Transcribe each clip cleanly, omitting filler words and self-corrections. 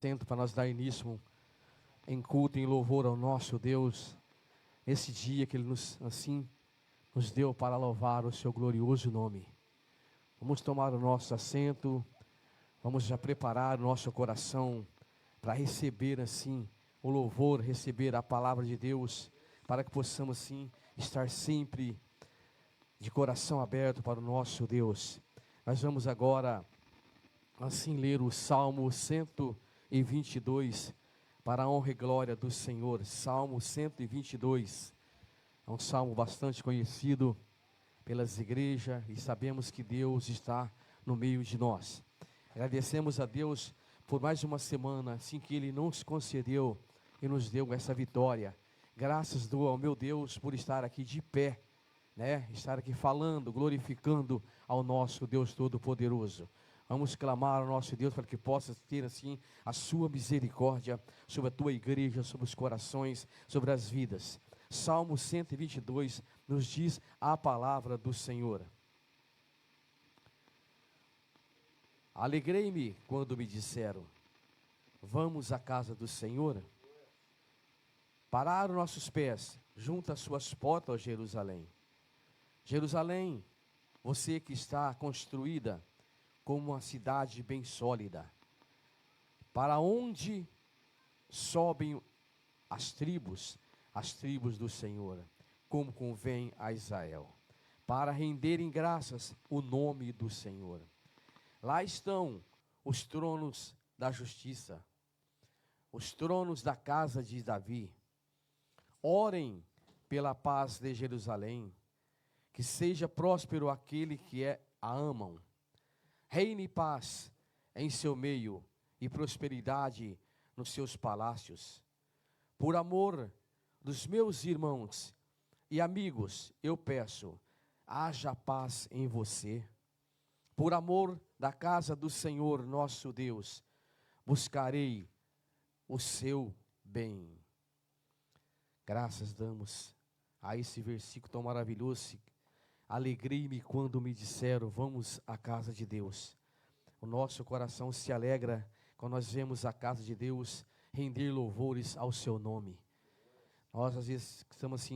Tento para nós dar início em culto, em louvor ao nosso Deus, esse dia que Ele nos deu para louvar o seu glorioso nome. Vamos tomar o nosso assento, vamos já preparar o nosso coração para receber o louvor, receber a palavra de Deus, para que possamos estar sempre de coração aberto para o nosso Deus. Nós vamos agora ler o Salmo 122, para a honra e glória do Senhor. Salmo 122, é um salmo bastante conhecido pelas igrejas, e sabemos que Deus está no meio de nós. Agradecemos a Deus por mais uma semana, que Ele nos concedeu e nos deu essa vitória. Graças dou ao meu Deus por estar aqui de pé, estar aqui falando, glorificando ao nosso Deus Todo-Poderoso. Vamos clamar ao nosso Deus para que possa ter a sua misericórdia sobre a tua igreja, sobre os corações, sobre as vidas. Salmo 122 nos diz a palavra do Senhor. Alegrei-me quando me disseram: vamos à casa do Senhor. Pararam nossos pés junto às suas portas, ó Jerusalém. Jerusalém, você que está construída como uma cidade bem sólida, para onde sobem as tribos do Senhor, como convém a Israel, para renderem graças o nome do Senhor. Lá estão os tronos da justiça, os tronos da casa de Davi. Orem pela paz de Jerusalém, que seja próspero aquele que a amam. Reine paz em seu meio e prosperidade nos seus palácios. Por amor dos meus irmãos e amigos, eu peço, haja paz em você. Por amor da casa do Senhor nosso Deus, buscarei o seu bem. Graças damos a esse versículo tão maravilhoso. Alegrei-me quando me disseram, vamos à casa de Deus. O nosso coração se alegra quando nós vemos a casa de Deus render louvores ao seu nome. Nós às vezes estamos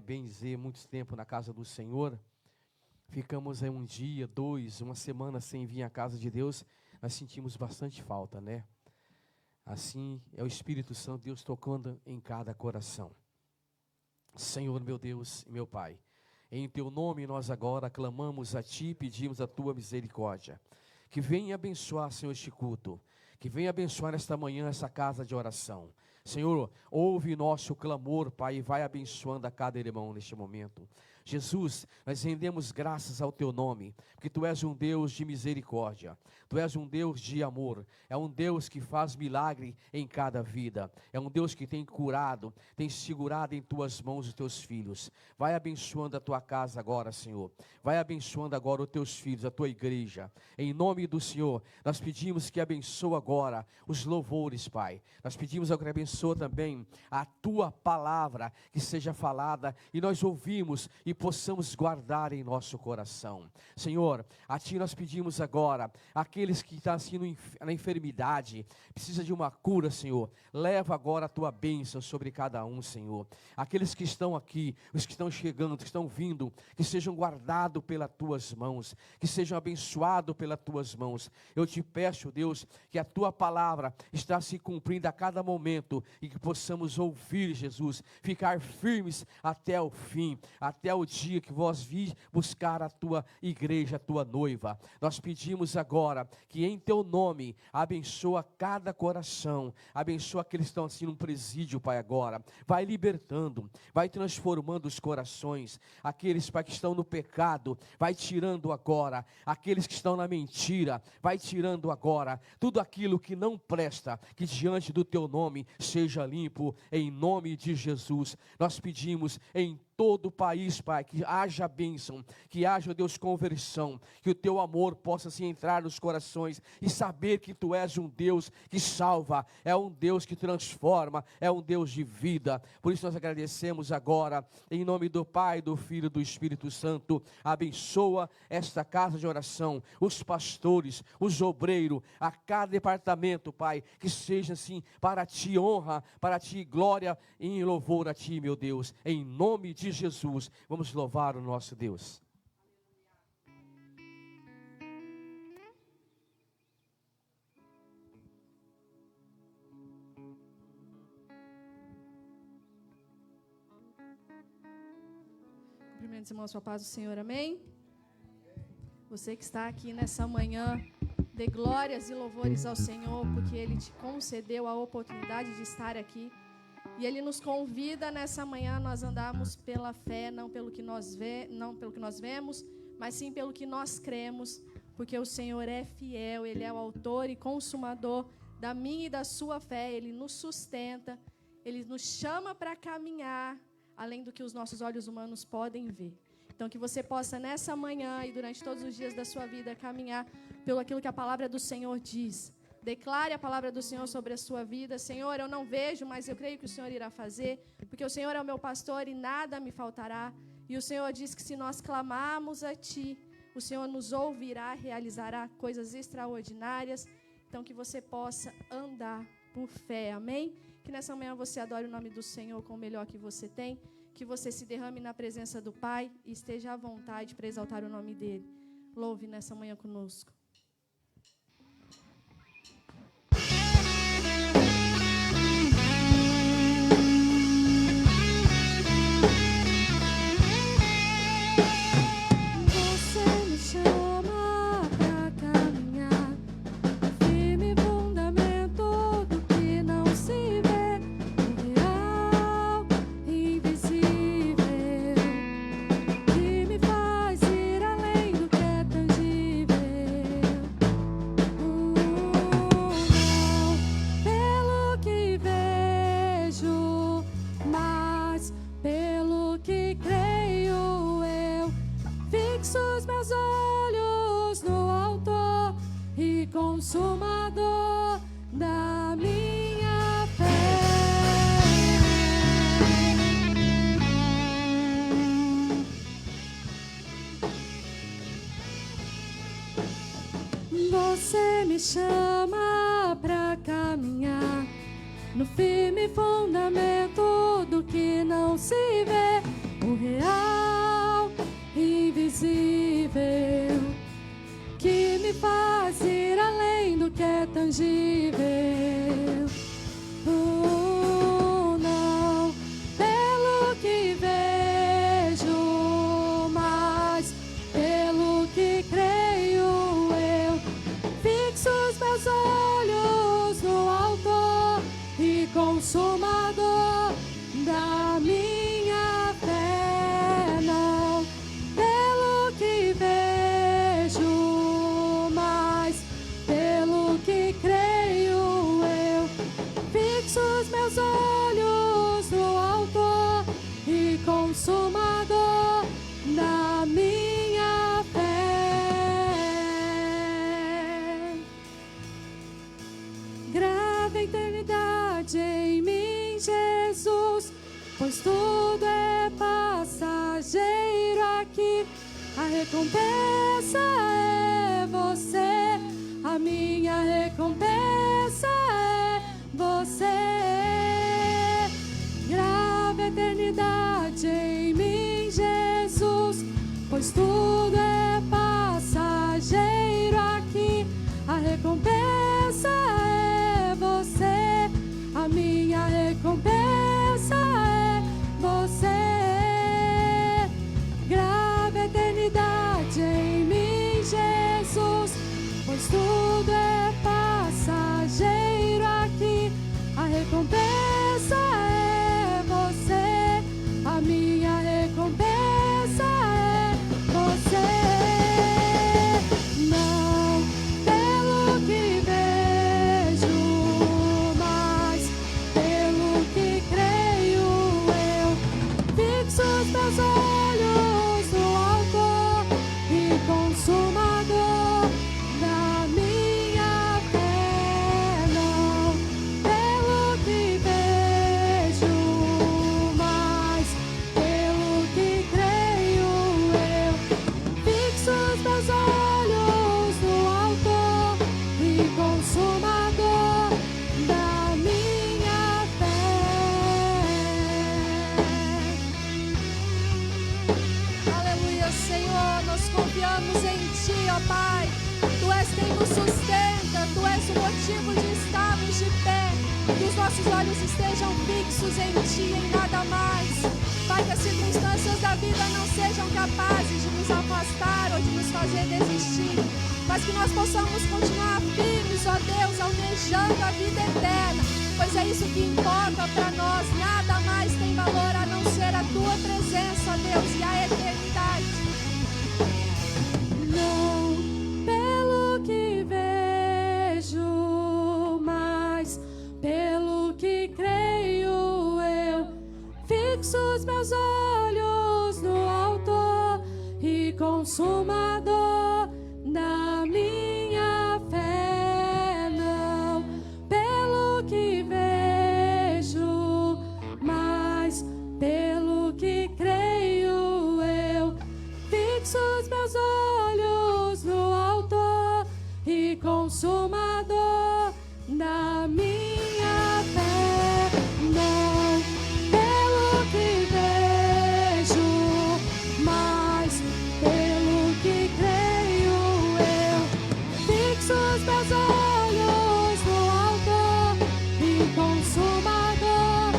bem dizer, muito tempo na casa do Senhor. Ficamos um dia, dois, uma semana sem vir à casa de Deus. Nós sentimos bastante falta, Assim é o Espírito Santo, Deus tocando em cada coração. Senhor, meu Deus e meu Pai, em teu nome nós agora clamamos a ti e pedimos a tua misericórdia. Que venha abençoar, Senhor, este culto. Que venha abençoar esta manhã essa casa de oração. Senhor, ouve nosso clamor, Pai, e vai abençoando a cada irmão neste momento. Jesus, nós rendemos graças ao teu nome, porque tu és um Deus de misericórdia, tu és um Deus de amor, é um Deus que faz milagre em cada vida, é um Deus que tem curado, tem segurado em tuas mãos os teus filhos. Vai abençoando a tua casa agora, Senhor, vai abençoando agora os teus filhos, a tua igreja, em nome do Senhor. Nós pedimos que abençoe agora os louvores, Pai, nós pedimos que abençoe também a tua palavra, que seja falada e nós ouvimos e possamos guardar em nosso coração. Senhor, a ti nós pedimos agora, aqueles que estão na enfermidade, precisa de uma cura, Senhor, leva agora a tua bênção sobre cada um, Senhor. Aqueles que estão aqui, os que estão chegando, que estão vindo, que sejam guardados pelas tuas mãos, que sejam abençoados pelas tuas mãos. Eu te peço, Deus, que a tua palavra está se cumprindo a cada momento e que possamos ouvir, Jesus, ficar firmes até o fim, até o dia que vós vi buscar a tua igreja, a tua noiva. Nós pedimos agora que em teu nome abençoa cada coração, abençoa aqueles que estão no presídio, Pai, agora. Vai libertando, vai transformando os corações. Aqueles, Pai, que estão no pecado, vai tirando agora. Aqueles que estão na mentira, vai tirando agora. Tudo aquilo que não presta, que diante do teu nome seja limpo, em nome de Jesus. Nós pedimos em todo o país, Pai, que haja bênção, que haja, Deus, conversão, que o Teu amor possa assim entrar nos corações e saber que Tu és um Deus que salva, é um Deus que transforma, é um Deus de vida. Por isso nós agradecemos agora, em nome do Pai, do Filho e do Espírito Santo. Abençoa esta casa de oração, os pastores, os obreiros, a cada departamento, Pai, que seja assim, para Ti honra, para Ti glória e em louvor a Ti, meu Deus, em nome de Jesus, vamos louvar o nosso Deus. Cumprimentos, irmãos, com a paz do Senhor, amém? Você que está aqui nessa manhã, dê glórias e louvores ao Senhor, porque Ele te concedeu a oportunidade de estar aqui. E Ele nos convida nessa manhã a nós andarmos pela fé, não pelo que nós vemos, mas sim pelo que nós cremos, porque o Senhor é fiel, Ele é o autor e consumador da minha e da sua fé. Ele nos sustenta, Ele nos chama para caminhar além do que os nossos olhos humanos podem ver. Então, que você possa nessa manhã e durante todos os dias da sua vida caminhar pelo aquilo que a palavra do Senhor diz. Declare a palavra do Senhor sobre a sua vida. Senhor, eu não vejo, mas eu creio que o Senhor irá fazer, porque o Senhor é o meu pastor e nada me faltará. E o Senhor diz que se nós clamarmos a Ti, o Senhor nos ouvirá, realizará coisas extraordinárias. Então, que você possa andar por fé, amém? Que nessa manhã você adore o nome do Senhor com o melhor que você tem, que você se derrame na presença do Pai e esteja à vontade para exaltar o nome dEle. Louve nessa manhã conosco. Consumador da minha fé. Você me chama pra caminhar no firme fundamento do que não se vê, o real, invisível, que me faz ir além do que é tangível. Oh, não, pelo que vejo, mas pelo que creio eu, fixo os meus olhos no autor e consumador da minha fé. Não, pelo que vejo, mas pelo que creio eu, fixo os meus olhos no autor e consumador da minha fé. Grava a eternidade em mim, Jesus, pois tudo é passageiro aqui. A recompensa é você, a minha recompensa é você. Grava a eternidade em mim, Jesus, pois tudo é passageiro aqui. A recompensa é você, a minha recompensa é você. Grava a eternidade em mim, Jesus, pois tudo é passageiro. de pé, que os nossos olhos estejam fixos em Ti e em nada mais. Pai, que as circunstâncias da vida não sejam capazes de nos afastar ou de nos fazer desistir, mas que nós possamos continuar firmes, ó Deus, almejando a vida eterna, pois é isso que importa para nós. Nada mais tem valor a não ser a Tua presença, ó Deus, e a eternidade. Não pelo que vejo, mas pelo que creio eu, fixo os meus olhos no Autor e Consumador da minha fé. Não pelo que vejo, mas pelo que creio eu, fixo os meus olhos no Autor e Consumador da minha fé. Não pelo que vejo, mas pelo que creio eu, fixo os meus olhos no Autor e Consumador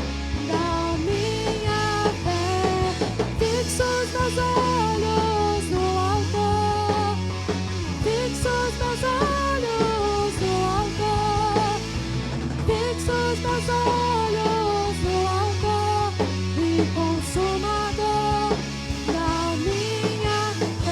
da minha fé. Fixo os meus olhos no Autor, fixo os meus olhos no Autor, fixo os meus olhos no Autor e Consumador da minha fé.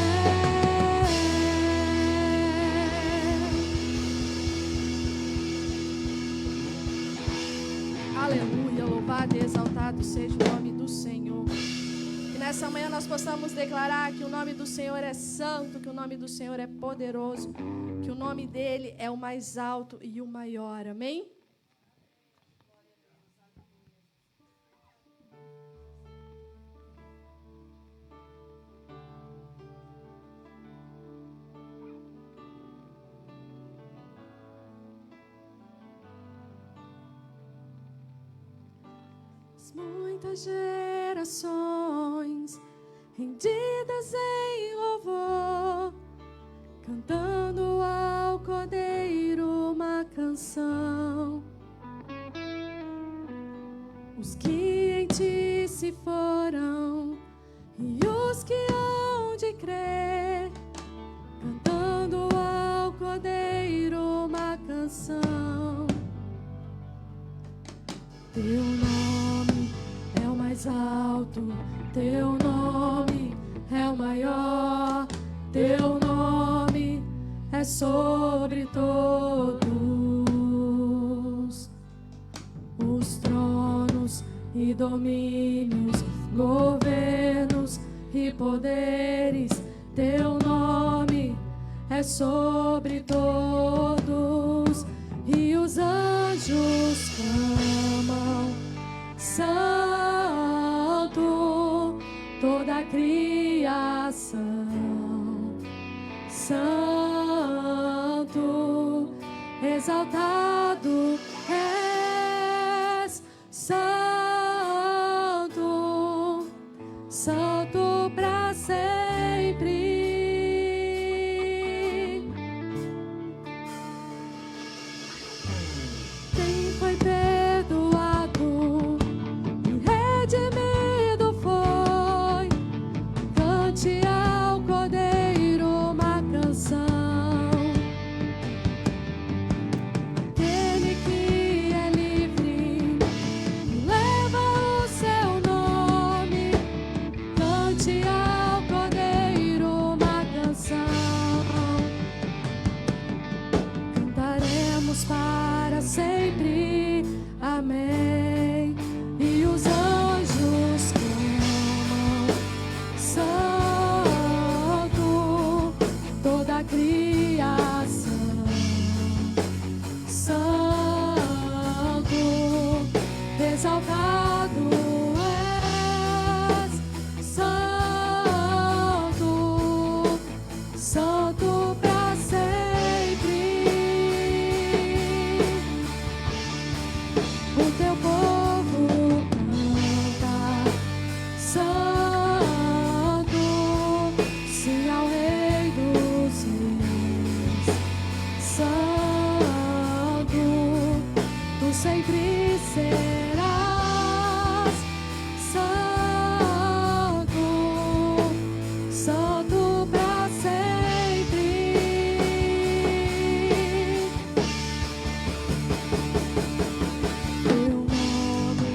Aleluia, louvado e exaltado seja o nome do Senhor. Que nessa manhã nós possamos declarar que o nome do Senhor é santo, que o nome do Senhor é poderoso, que o nome dele é o mais alto e o maior. Amém? Muitas gerações rendidas em louvor, cantando ao Cordeiro uma canção. Os que em Ti se foram e os que hão de crer, cantando ao Cordeiro uma canção. Teu nome é o mais alto, Teu nome é o maior, Teu nome é sobre todos os tronos e domínios, governos e poderes. Teu nome é sobre todos, e os anjos clamam: Santo, toda a criação, Santo, exaltado és, Santo, Santo para sempre. Quem foi perdoado e redimido foi, cante ao Cordeiro uma canção. Aquele que é livre leva o seu nome, cante ao Cordeiro uma canção. Cantaremos para sempre, amém. E os anjos clamam: Santo, toda a criação, Santo, exaltado és, Santo, Santo para sempre. O teu povo canta: Santo, sim ao Rei dos Reis, Santo, sempre serás santo, santo para sempre. Teu nome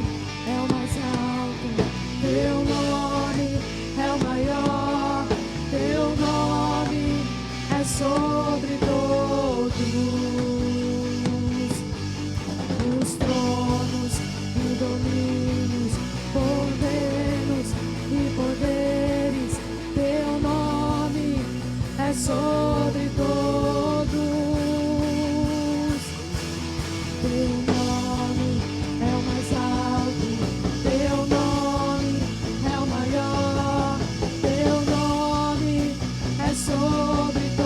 é o mais alto, teu nome é o maior, teu nome é sobre todos. Os tronos e domínios, governos e poderes, teu nome é sobre todos. Teu nome é o mais alto, teu nome é o maior, teu nome é sobre todos.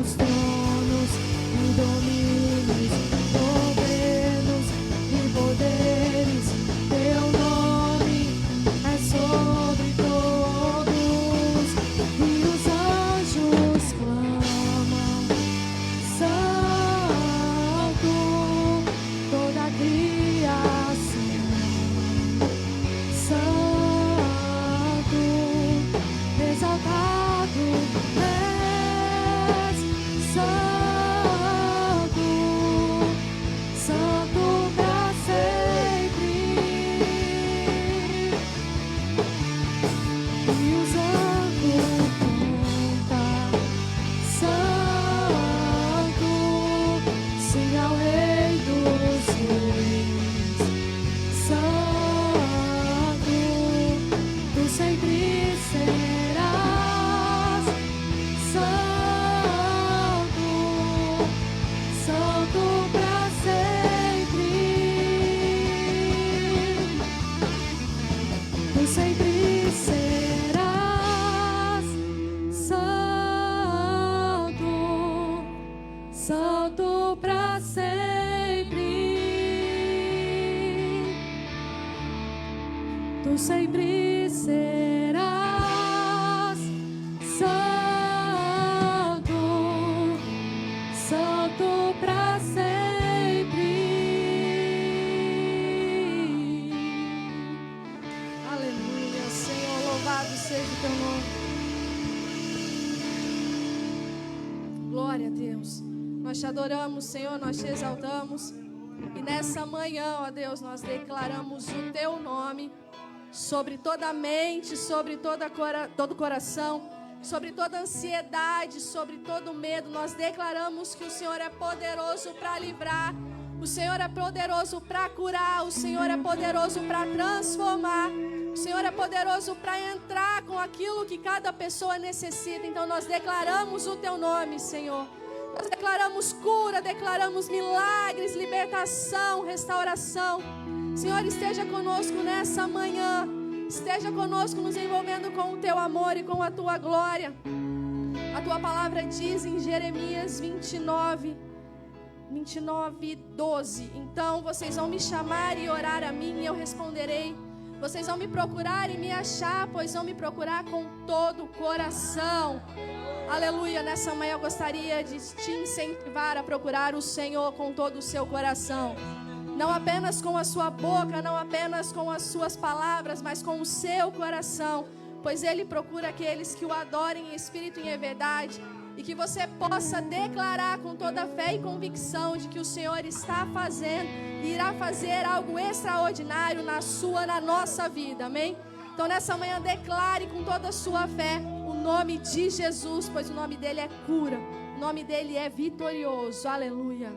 Os tronos e domínios, governos e poderes, teu nome é sobre todos. E os anjos clamam, santo, toda a criação, santo, exaltado és, santo, santo para sempre. E os anjos cantam, santo, sim ao Rei dos Reis, santo, tu sempre serás santo, santo para sempre. Tu sempre serás santo, santo para sempre. Tu sempre serás santo, santo para sempre. Aleluia, Senhor, louvado seja o teu nome. Glória a Deus. Nós te adoramos, Senhor, nós te exaltamos. E nessa manhã, ó Deus, nós declaramos o teu nome sobre toda a mente, sobre todo o coração, sobre toda a ansiedade, sobre todo o medo. Nós declaramos que o Senhor é poderoso para livrar, o Senhor é poderoso para curar, o Senhor é poderoso para transformar, o Senhor é poderoso para entrar com aquilo que cada pessoa necessita. Então nós declaramos o teu nome, Senhor. Nós declaramos cura, declaramos milagres, libertação, restauração. Senhor, esteja conosco nessa manhã. Esteja conosco nos envolvendo com o teu amor e com a tua glória. A tua palavra diz em Jeremias 29, 12. Então vocês vão me chamar e orar a mim e eu responderei. Vocês vão me procurar e me achar, pois vão me procurar com todo o coração. Aleluia, nessa manhã eu gostaria de te incentivar a procurar o Senhor com todo o seu coração. Não apenas com a sua boca, não apenas com as suas palavras, mas com o seu coração. Pois Ele procura aqueles que o adorem em espírito e em verdade. E que você possa declarar com toda fé e convicção de que o Senhor está fazendo e irá fazer algo extraordinário na nossa vida, amém? Então nessa manhã declare com toda a sua fé o nome de Jesus, pois o nome dele é cura, o nome dele é vitorioso, aleluia.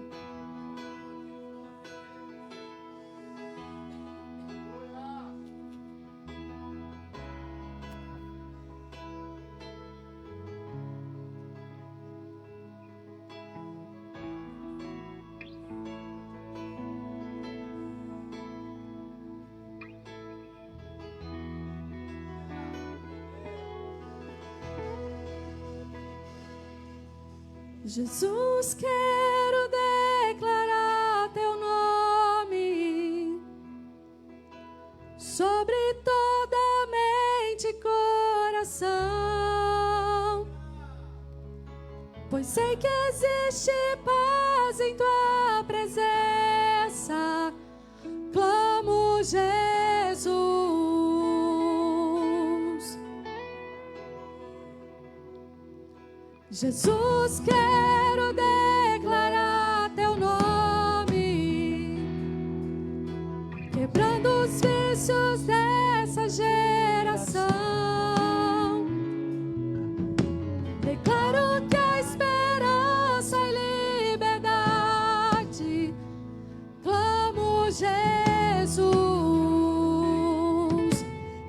Jesus, quero declarar teu nome sobre toda mente e coração, pois pois sei que existe paz em tua presença. Clamo, Jesus. Jesus, quero declarar teu nome, quebrando os vícios dessa geração. Declaro que a esperança e liberdade. Clamo, Jesus.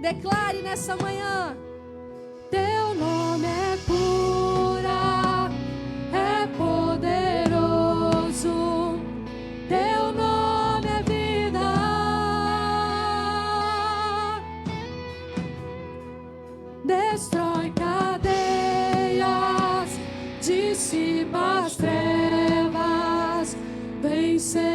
Declare nessa manhã: teu nome é cura, é poderoso, teu nome é vida. Destrói cadeias, dissipa as trevas, vem incendiar.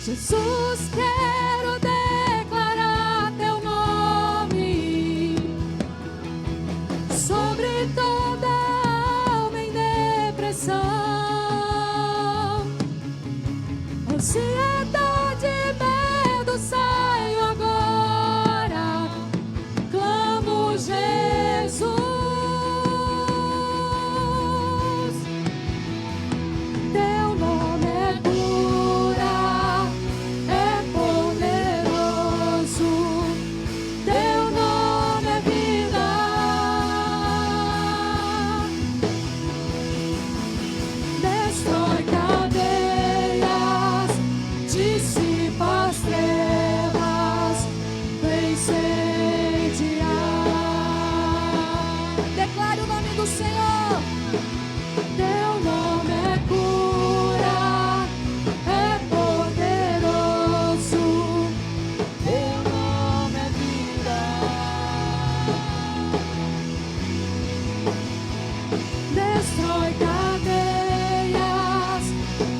Jesus, quero declarar teu nome sobre toda alma em depressão, ansiedade, medo, saio agora. Clamo, Jesus. Teu nome é cura, é poderoso, teu nome é vida. Destrói cadeias, dissipa as trevas, vem incendiar. Declare o nome do Senhor. Teu nome é cura, é poderoso, teu nome é vida. Destrói cadeias,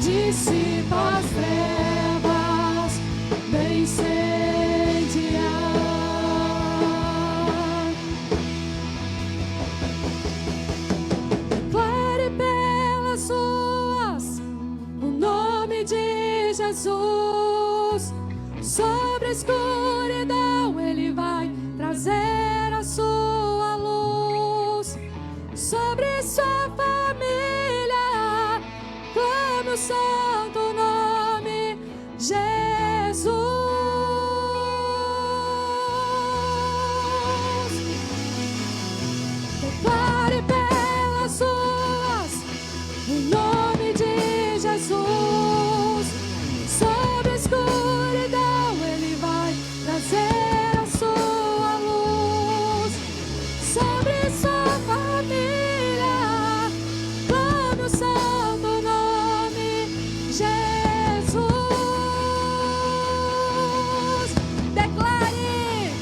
dissipa as trevas, vem incendiar. Declare pelas ruas o nome de Jesus. Sobre a escuridão Ele vai trazer a sua luz. Sobre sua família, clame o santo nome Jesus. Declare pelas ruas o nome de Jesus. Sobre a escuridão Ele vai trazer a sua luz. Sobre sua família, clame o santo nome Jesus. Declare,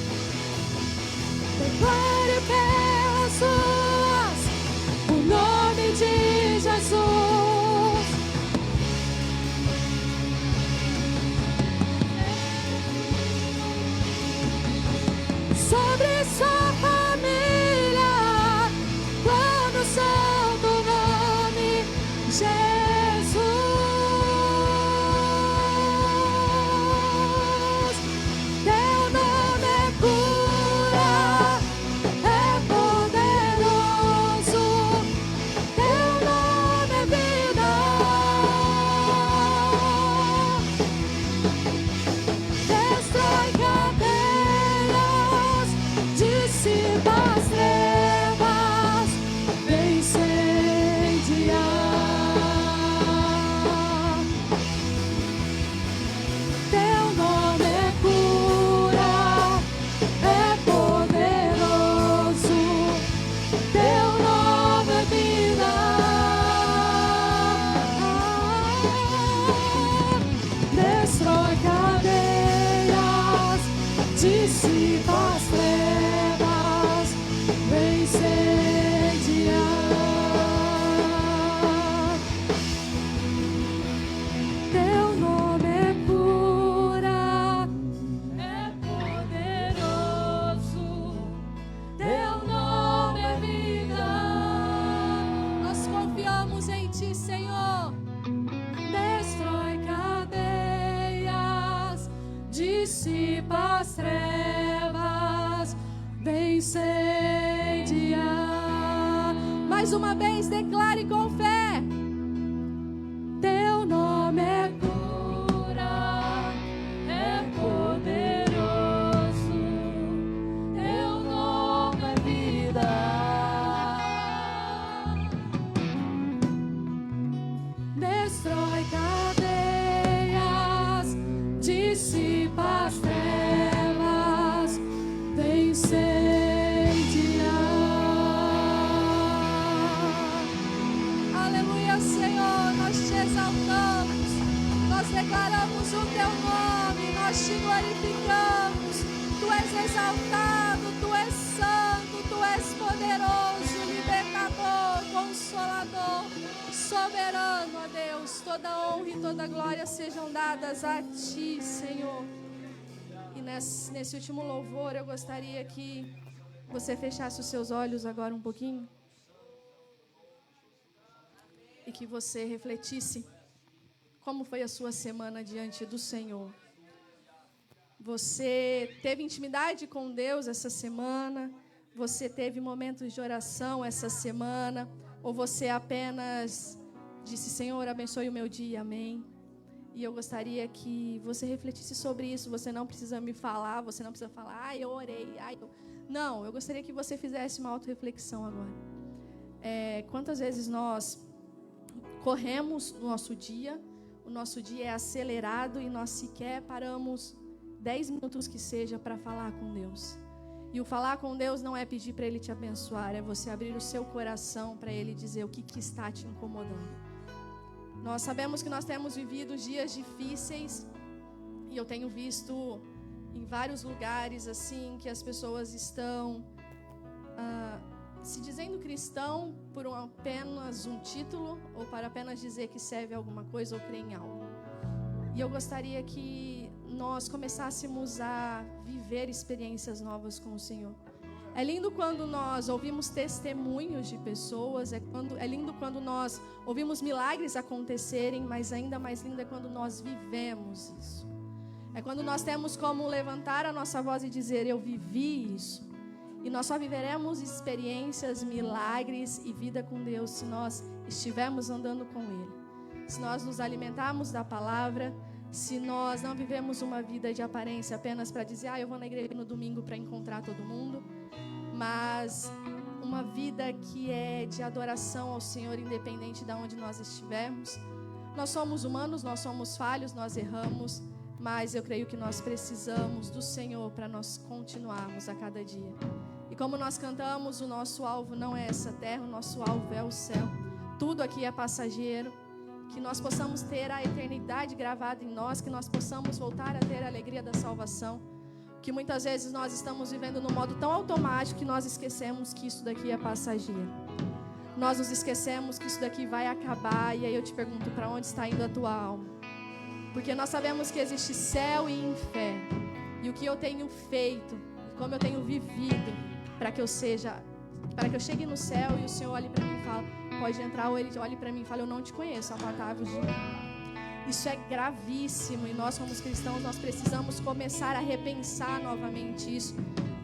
declare pelas ruas o nome de Jesus. Sobre sua família, clame o santo nome Jesus. Teu nome é cura, é poderoso, teu nome é vida. Destrói cadeias, dissipa as trevas, vem incendiar. Teu nome é cura, é poderoso, teu nome é vida. Destrói cadeias, dissipa as trevas, vem incendiar. Mais uma vez, declare com fé. Teu nome é cura, é poderoso. Teu nome é vida. Destrói cadeias, dissipa as trevas, vem incendiar. Aleluia, Senhor, nós te exaltamos, nós declaramos o teu nome, nós te glorificamos. Tu és exaltado, tu és santo, tu és poderoso, libertador, consolador, soberano, ó Deus. Toda honra e toda glória sejam dadas a ti, Senhor. E nesse último louvor, eu gostaria que você fechasse os seus olhos agora um pouquinho e que você refletisse como foi a sua semana diante do Senhor. Você teve intimidade com Deus essa semana? Você teve momentos de oração essa semana? Ou você apenas disse, Senhor, abençoe o meu dia, amém? E eu gostaria que você refletisse sobre isso. Você não precisa me falar, você não precisa falar, eu orei, Não, eu gostaria que você fizesse uma autorreflexão agora. Quantas vezes nós corremos no nosso dia, o nosso dia é acelerado e nós sequer paramos 10 minutos que seja para falar com Deus. E o falar com Deus não é pedir para Ele te abençoar, é você abrir o seu coração para Ele dizer o que está te incomodando. Nós sabemos que nós temos vivido dias difíceis e eu tenho visto em vários lugares assim que as pessoas estão se dizendo cristão por apenas um título ou para apenas dizer que serve a alguma coisa ou crê em algo. E eu gostaria que nós começássemos a viver experiências novas com o Senhor. É lindo quando nós ouvimos testemunhos de pessoas, é lindo quando nós ouvimos milagres acontecerem, mas ainda mais lindo é quando nós vivemos isso. É quando nós temos como levantar a nossa voz e dizer, eu vivi isso. E nós só viveremos experiências, milagres e vida com Deus se nós estivermos andando com Ele. Se nós nos alimentarmos da palavra, se nós não vivemos uma vida de aparência apenas para dizer, eu vou na igreja no domingo para encontrar todo mundo, mas uma vida que é de adoração ao Senhor, independente de onde nós estivermos. Nós somos humanos, nós somos falhos, nós erramos, mas eu creio que nós precisamos do Senhor para nós continuarmos a cada dia. E como nós cantamos, o nosso alvo não é essa terra, o nosso alvo é o céu. Tudo aqui é passageiro. Que nós possamos ter a eternidade gravada em nós, que nós possamos voltar a ter a alegria da salvação. Que muitas vezes nós estamos vivendo num modo tão automático que nós esquecemos que isso daqui é passageiro. Nós nos esquecemos que isso daqui vai acabar, e aí eu te pergunto, para onde está indo a tua alma? Porque nós sabemos que existe céu e inferno. E o que eu tenho feito, e como eu tenho vivido, para que eu chegue no céu e o Senhor olhe para mim e fale, pode entrar, ou Ele olhe para mim e fale, eu não te conheço, apartai-vos de mim. Isso é gravíssimo e nós como cristãos, nós precisamos começar a repensar novamente isso,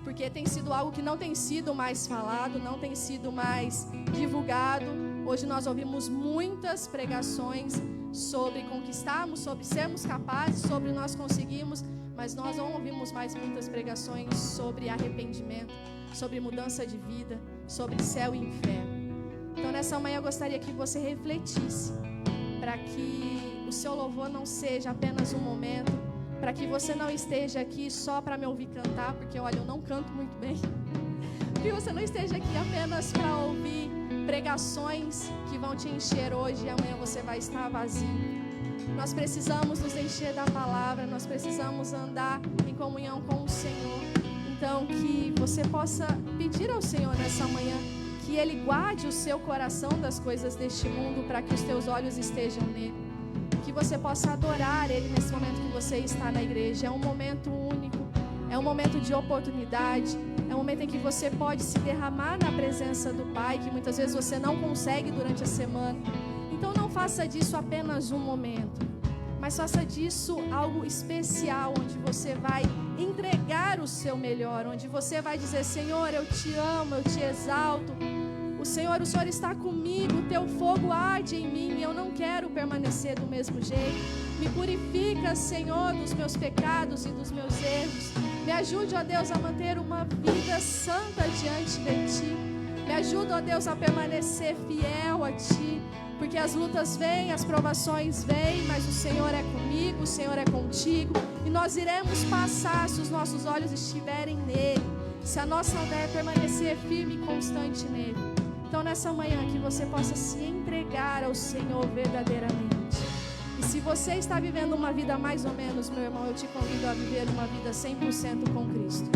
porque tem sido algo que não tem sido mais falado, não tem sido mais divulgado. Hoje nós ouvimos muitas pregações sobre conquistarmos, sobre sermos capazes, sobre nós conseguirmos, mas nós não ouvimos mais muitas pregações sobre arrependimento, sobre mudança de vida, sobre céu e inferno. Então nessa manhã eu gostaria que você refletisse, para que o seu louvor não seja apenas um momento, para que você não esteja aqui só para me ouvir cantar, porque olha, eu não canto muito bem, que você não esteja aqui apenas para ouvir pregações que vão te encher hoje e amanhã você vai estar vazio. Nós precisamos nos encher da palavra, nós precisamos andar em comunhão com o Senhor. Então que você possa pedir ao Senhor nessa manhã que Ele guarde o seu coração das coisas deste mundo, para que os teus olhos estejam nele. Que você possa adorar Ele nesse momento que você está na igreja. É um momento único, é um momento de oportunidade, é um momento em que você pode se derramar na presença do Pai, que muitas vezes você não consegue durante a semana. Então não faça disso apenas um momento, mas faça disso algo especial, onde você vai entregar o seu melhor, onde você vai dizer: Senhor, eu te amo, eu te exalto. O Senhor está comigo, o teu fogo arde em mim, eu não quero permanecer do mesmo jeito. Me purifica, Senhor, dos meus pecados e dos meus erros. Me ajude, ó Deus, a manter uma vida santa diante de Ti. Me ajuda, ó Deus, a permanecer fiel a Ti, porque as lutas vêm, as provações vêm, mas o Senhor é comigo, o Senhor é contigo, e nós iremos passar se os nossos olhos estiverem nele, se a nossa fé permanecer firme e constante nele. Então, nessa manhã, que você possa se entregar ao Senhor verdadeiramente. E se você está vivendo uma vida mais ou menos, meu irmão, eu te convido a viver uma vida 100% com Cristo.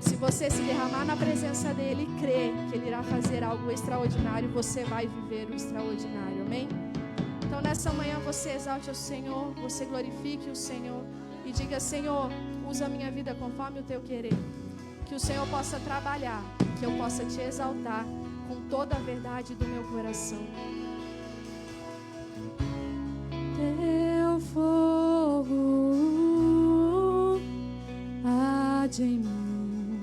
Se você se derramar na presença dele e crer que ele irá fazer algo extraordinário, você vai viver o extraordinário, amém? Então nessa manhã você exalte o Senhor, você glorifique o Senhor e diga: Senhor, usa a minha vida conforme o teu querer. Que o Senhor possa trabalhar, que eu possa te exaltar com toda a verdade do meu coração. Teu fogo arde em mim,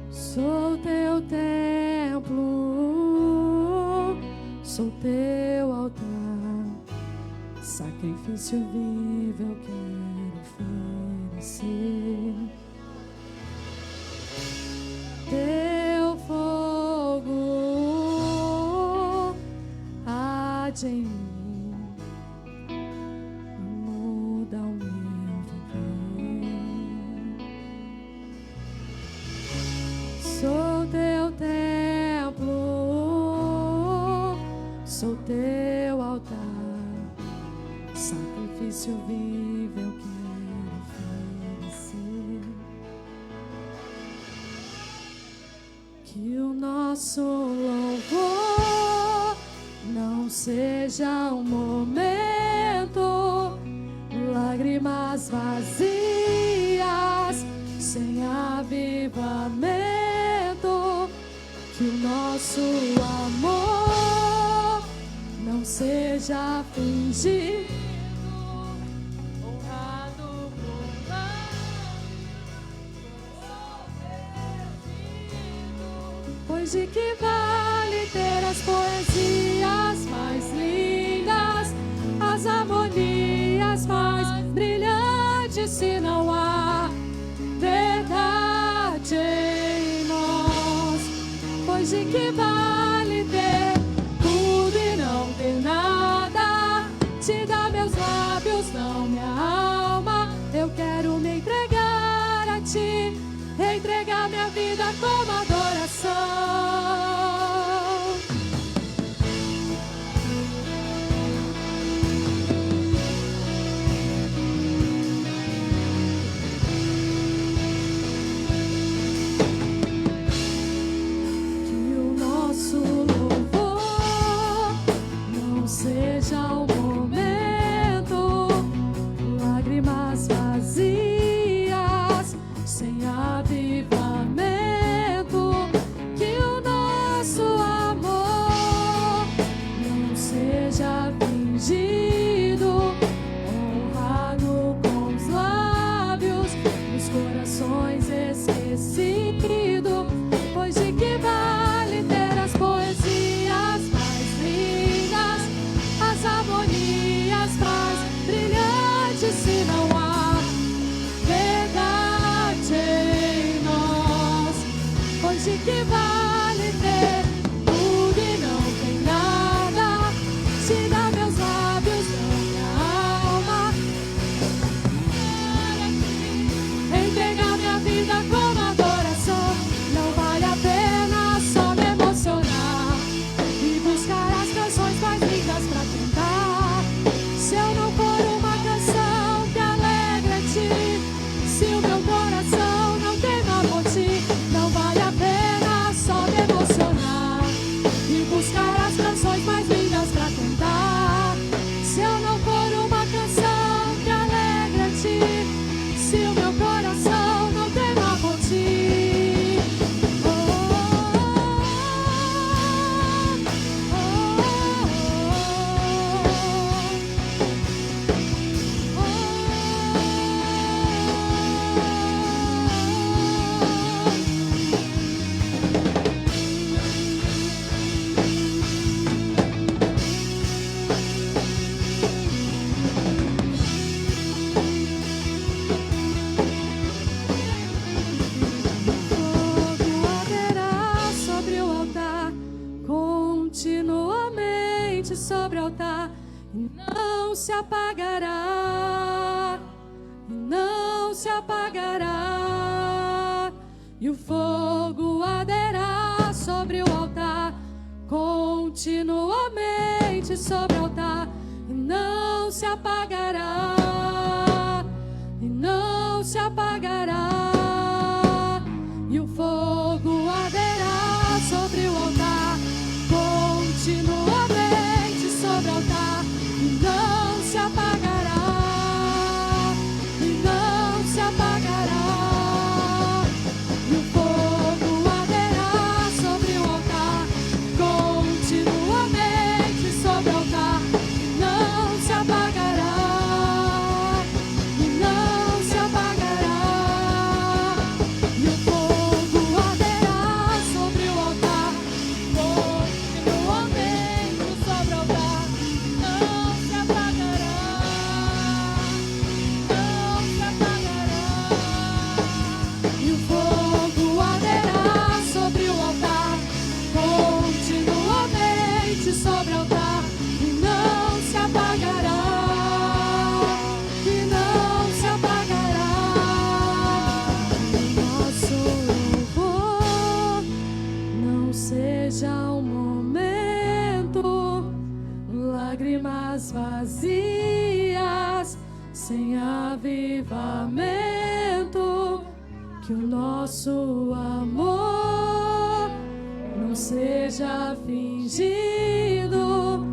sou teu templo, sou teu altar, sacrifício vivo eu quero oferecer. Teu fogo arde em mim, muda o meu viver. Sou teu templo, sou teu altar, sacrifício vivo eu quero oferecer. Que o nosso louvor não seja um momento, lágrimas vazias, sem avivamento. Que o nosso amor não seja fingido, honrado por pois de que vale ter as poesias mais lindas, as harmonias mais brilhantes, se não há verdade em nós? Pois de que vale ter tudo e não ter nada? Te dá meus lábios, não minha alma. Eu quero me entregar a Ti, entregar minha vida como adoração. Seja o momento, lágrimas vazias, sem avivamento. Que o nosso amor não seja fingido, honrado com os lábios, os corações esquecidos. Pois de que vale ter as poesias mais lindas, as harmonias mais brilhantes, se não há verdade em nós? Pois de que vale ter tudo e não tem nada? Te dá meus lábios, não minha alma. Entregar minha vida como adoração. Não vale a pena só me emocionar e buscar as canções mais lindas pra cantar, se eu não for uma canção que alegra Ti, se o meu coração não tem amor por Ti. Não vale a pena se apagará, e não se apagará, e o fogo arderá sobre o altar, continuamente sobre o altar, e não se apagará, e não se apagará, e o fogo arderá sobre o altar, continuamente sobre o altar, e não se apagará, e não se apagará, e o fogo arderá sobre o altar, continuamente sobre o altar, e não se apagará, e não se apagará, e o fogo arderá sobre o altar, continuamente sobre o altar, não se apagará, não se apagará, e o fogo arderá sobre o altar, continuamente sobre o altar, e não se apagará, e não se apagará. Nosso louvor não seja um momento, lágrimas vazias, sem avivamento, que o nosso amor não seja fingido,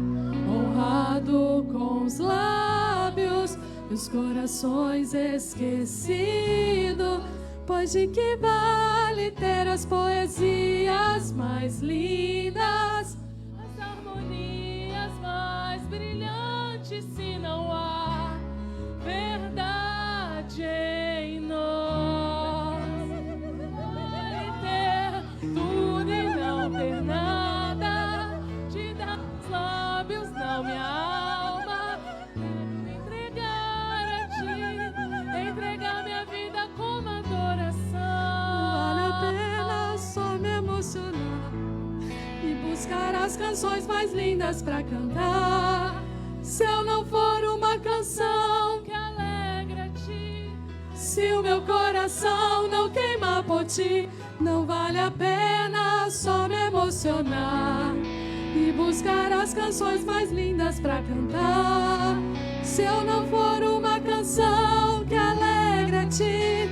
honrado com os lábios e os corações esquecidos, pois de que vale ter as poesias mais lindas, as harmonias mais brilhantes, se não há verdade em nós? Vale ter tudo e não ter nada, te dar os lábios, não minha alma. Quero entregar a ti, entregar minha vida como adoração. Vale a pena só me emocionar e buscar as canções mais lindas pra cantar. Se eu não for uma canção que alegra a ti, se o meu coração não queima por ti, não vale a pena só me emocionar e buscar as canções mais lindas pra cantar. Se eu não for uma canção que alegra a ti,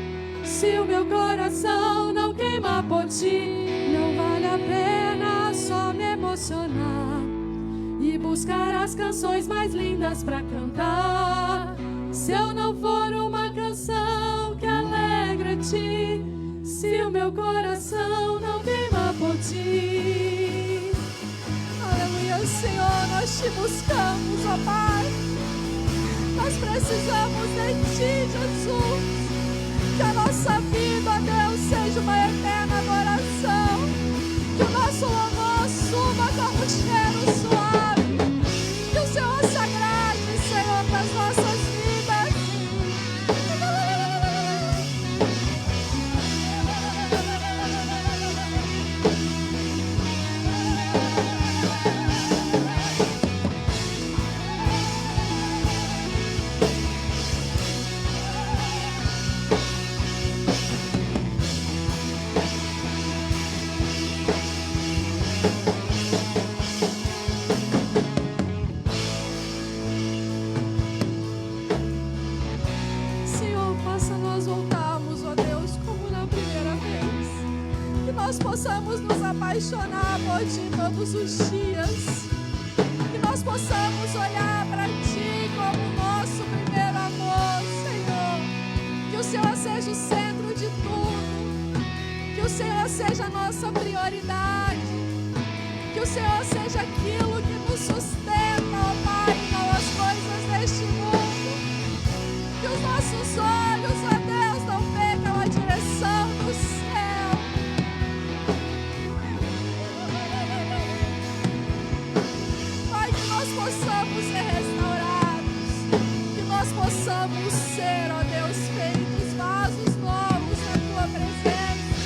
se o meu coração não queima por ti, não vale a pena só me emocionar e buscar as canções mais lindas pra cantar. Se eu não for uma canção que alegra a ti, se o meu coração não queima por ti. Aleluia, Senhor, nós te buscamos, ó Pai. Nós precisamos de ti, Jesus. Que a nossa vida, ó Deus, seja uma eterna adoração. Que o nosso louvor suba como um cheiro suave. Que o Senhor se agrade, Senhor, para as nossas vidas. Nós possamos nos apaixonar por Ti todos os dias, que nós possamos olhar para Ti como nosso primeiro amor, Senhor. Que o Senhor seja o centro de tudo, que o Senhor seja a nossa prioridade, que o Senhor seja aquilo que nos sustenta, ó Pai, não as coisas deste mundo. Que os nossos olhos, ó Deus, não percam a direção do céu. Possamos ser restaurados, que nós possamos ser, ó Deus, feitos vasos novos na Tua presença,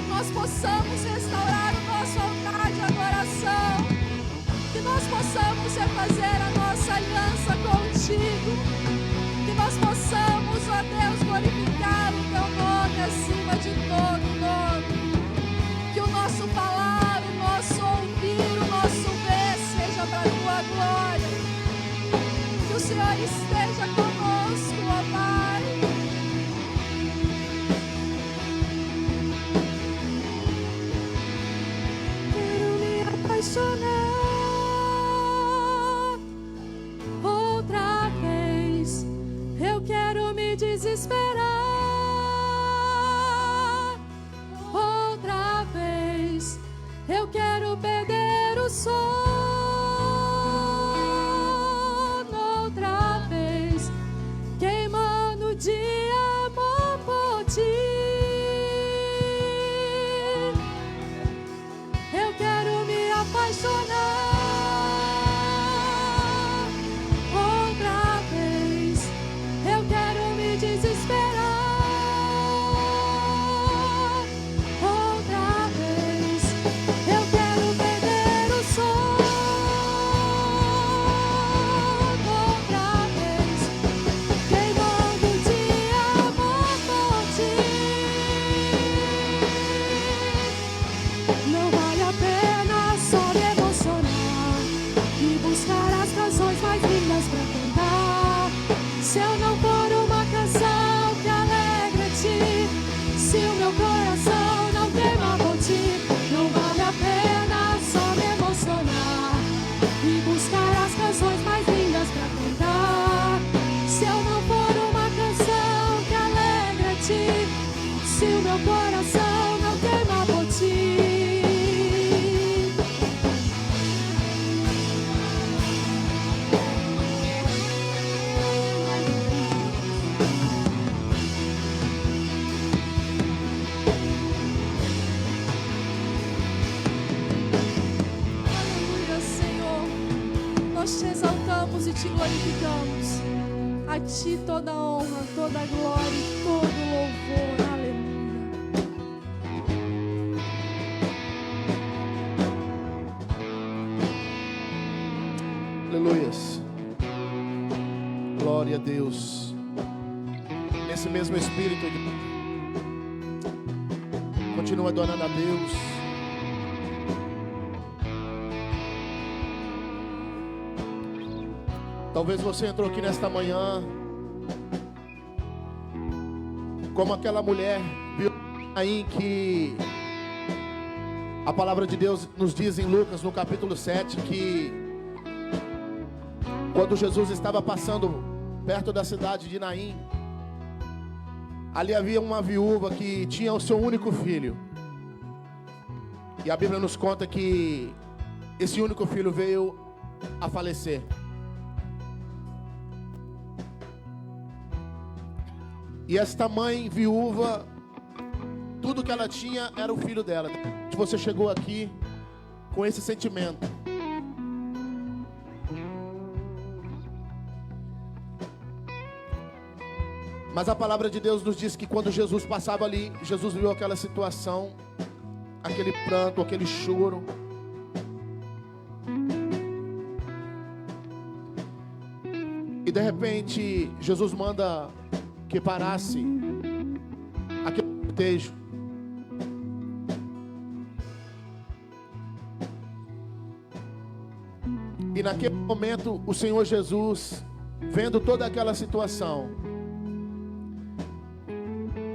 nós possamos restaurar o nosso altar de adoração, que nós possamos refazer a nossa aliança contigo. Que nós possamos, ó Deus, glorificar o teu nome acima de todo nome. Que o nosso falar, o nosso ouvir, o nosso ver seja para a tua glória. Que o Senhor esteja conosco, ó Pai. Quero me apaixonar outra vez. Eu quero me desesperar outra vez. Eu quero perder o sono outra vez, queimando de amor por ti. Eu quero me apaixonar outra vez. Eu quero me desesperar outra vez. Eu quero perder o sono outra vez, queimando de amor por ti. Não vale a pena só me emocionar e buscar as canções mais lindas pra cantar, se eu não for uma canção que alegra ti, se o meu coração não queima por ti. Não vale a pena só me emocionar e buscar as canções mais lindas pra cantar, se eu não for uma canção que alegra ti, se o meu coração não queima por ti. Aleluia, Senhor. Nós te exaltamos e te glorificamos. A ti toda honra, toda glória e todo louvor. Aleluia. Aleluias. Glória a Deus. Nesse mesmo espírito, continua adorando a Deus. Talvez você entrou aqui nesta manhã como aquela mulher, viu aí que a palavra de Deus nos diz em Lucas, no capítulo 7, que quando Jesus estava passando perto da cidade de Naim, ali havia uma viúva que tinha o seu único filho. E a Bíblia nos conta que esse único filho veio a falecer. E esta mãe viúva, tudo que ela tinha era o filho dela. Você chegou aqui com esse sentimento. Mas a palavra de Deus nos diz que quando Jesus passava ali, Jesus viu aquela situação, aquele pranto, aquele choro. E de repente, Jesus manda que parasse aquele cortejo. E naquele momento, o Senhor Jesus, vendo toda aquela situação,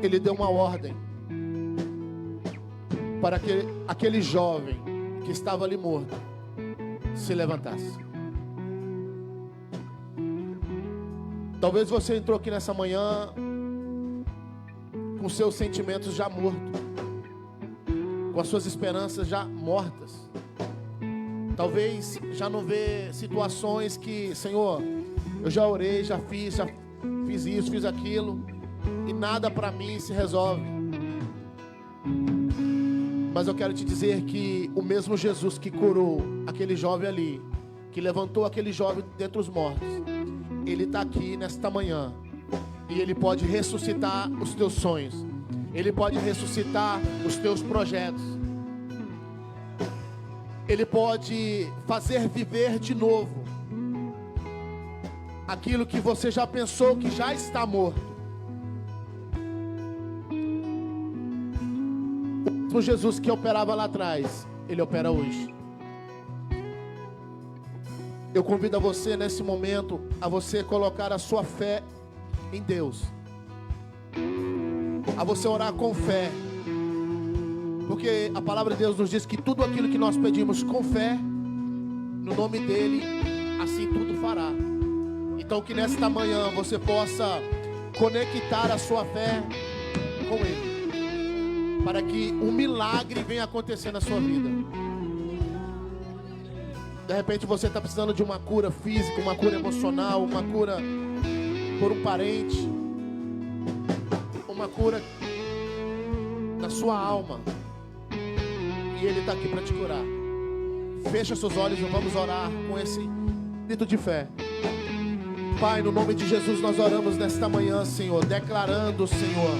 Ele deu uma ordem para que aquele jovem que estava ali morto se levantasse. Talvez você entrou aqui nessa manhã com seus sentimentos já mortos, com as suas esperanças já mortas. Talvez já não vê situações que, Senhor, eu já orei, já fiz isso, fiz aquilo, e nada para mim se resolve. Mas eu quero te dizer que o mesmo Jesus que curou aquele jovem ali, que levantou aquele jovem dentre os mortos, Ele está aqui nesta manhã, e Ele pode ressuscitar os teus sonhos, Ele pode ressuscitar os teus projetos, Ele pode fazer viver de novo aquilo que você já pensou que já está morto. O Jesus que operava lá atrás, Ele opera hoje. Eu convido a você nesse momento, a você colocar a sua fé em Deus, a você orar com fé, porque a palavra de Deus nos diz que tudo aquilo que nós pedimos com fé, no nome dEle, assim tudo fará. Então que nesta manhã você possa conectar a sua fé com Ele, para que um milagre venha acontecer na sua vida. De repente você está precisando de uma cura física, uma cura emocional, uma cura por um parente, uma cura na sua alma, e Ele está aqui para te curar. Fecha seus olhos e vamos orar com esse espírito de fé. Pai, no nome de Jesus nós oramos nesta manhã, Senhor, declarando, Senhor,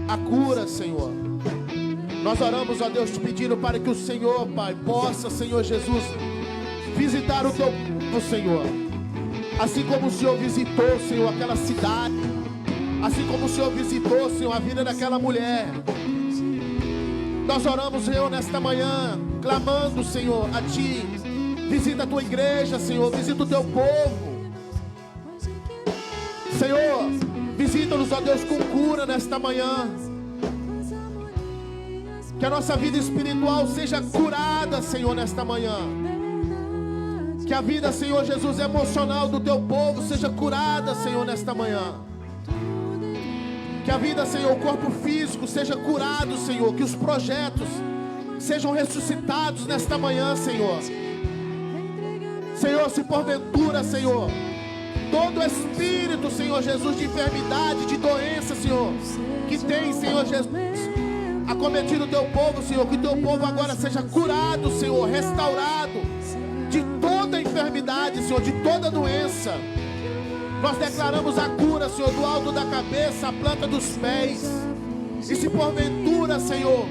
a cura, Senhor. Nós oramos, ó Deus, te pedindo para que o Senhor, Pai, possa, Senhor Jesus, visitar o teu povo, Senhor. Assim como o Senhor visitou, Senhor, aquela cidade, assim como o Senhor visitou, Senhor, a vida daquela mulher. Nós oramos, Senhor, nesta manhã, clamando, Senhor, a Ti. Visita a Tua igreja, Senhor, visita o Teu povo. Senhor, visita-nos, ó Deus, com cura nesta manhã. Que a nossa vida espiritual seja curada, Senhor, nesta manhã. Que a vida, Senhor Jesus, emocional do Teu povo seja curada, Senhor, nesta manhã. Que a vida, Senhor, o corpo físico seja curado, Senhor. Que os projetos sejam ressuscitados nesta manhã, Senhor. Senhor, se porventura, Senhor, todo espírito, Senhor Jesus, de enfermidade, de doença, Senhor, que tem, Senhor Jesus, acometido o Teu povo, Senhor, que o Teu povo agora seja curado, Senhor, restaurado de toda enfermidade, Senhor, de toda doença. Nós declaramos a cura, Senhor, do alto da cabeça, a planta dos pés. E se porventura, Senhor,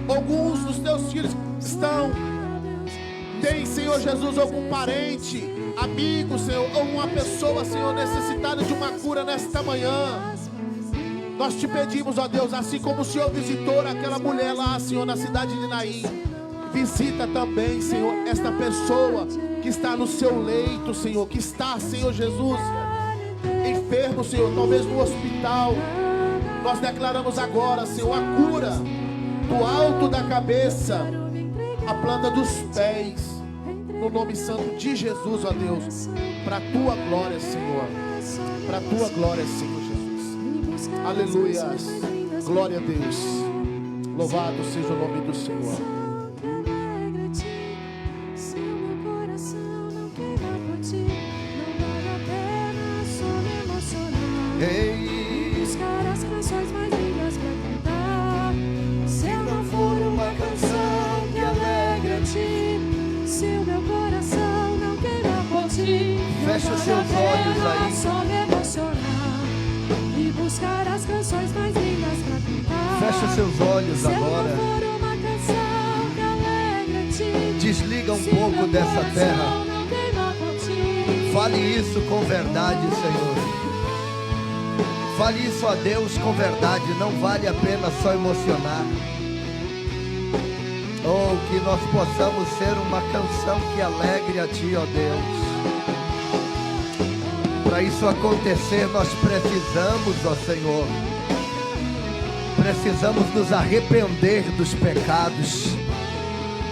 alguns dos Teus filhos estão, tem, Senhor Jesus, algum parente, amigo, Senhor, ou uma pessoa, Senhor, necessitada de uma cura nesta manhã, nós te pedimos, ó Deus, assim como o Senhor visitou aquela mulher lá, Senhor, na cidade de Naim, visita também, Senhor, esta pessoa que está no seu leito, Senhor, que está, Senhor Jesus, enfermo, Senhor, talvez no hospital. Nós declaramos agora, Senhor, a cura do alto da cabeça, a planta dos pés, no nome santo de Jesus, ó Deus, para a Tua glória, Senhor, para a Tua glória, Senhor Jesus. Aleluia, glória a Deus, louvado seja o nome do Senhor. Buscar as canções mais lindas pra cantar. Se eu não for uma canção que alegra a Ti, se o meu coração não queima por Ti, fecha os seus olhos aí. Só me emocionar e buscar as canções mais lindas pra cantar. Fecha os seus olhos agora. Se eu não for uma canção que alegra a Ti, desliga um pouco dessa terra. não queima por Ti. Fale isso com verdade, Senhor. Fale isso a Deus com verdade. Não vale a pena só emocionar. Oh, que nós possamos ser uma canção que alegre a Ti, ó Deus. Para isso acontecer, nós precisamos, ó Senhor, precisamos nos arrepender dos pecados.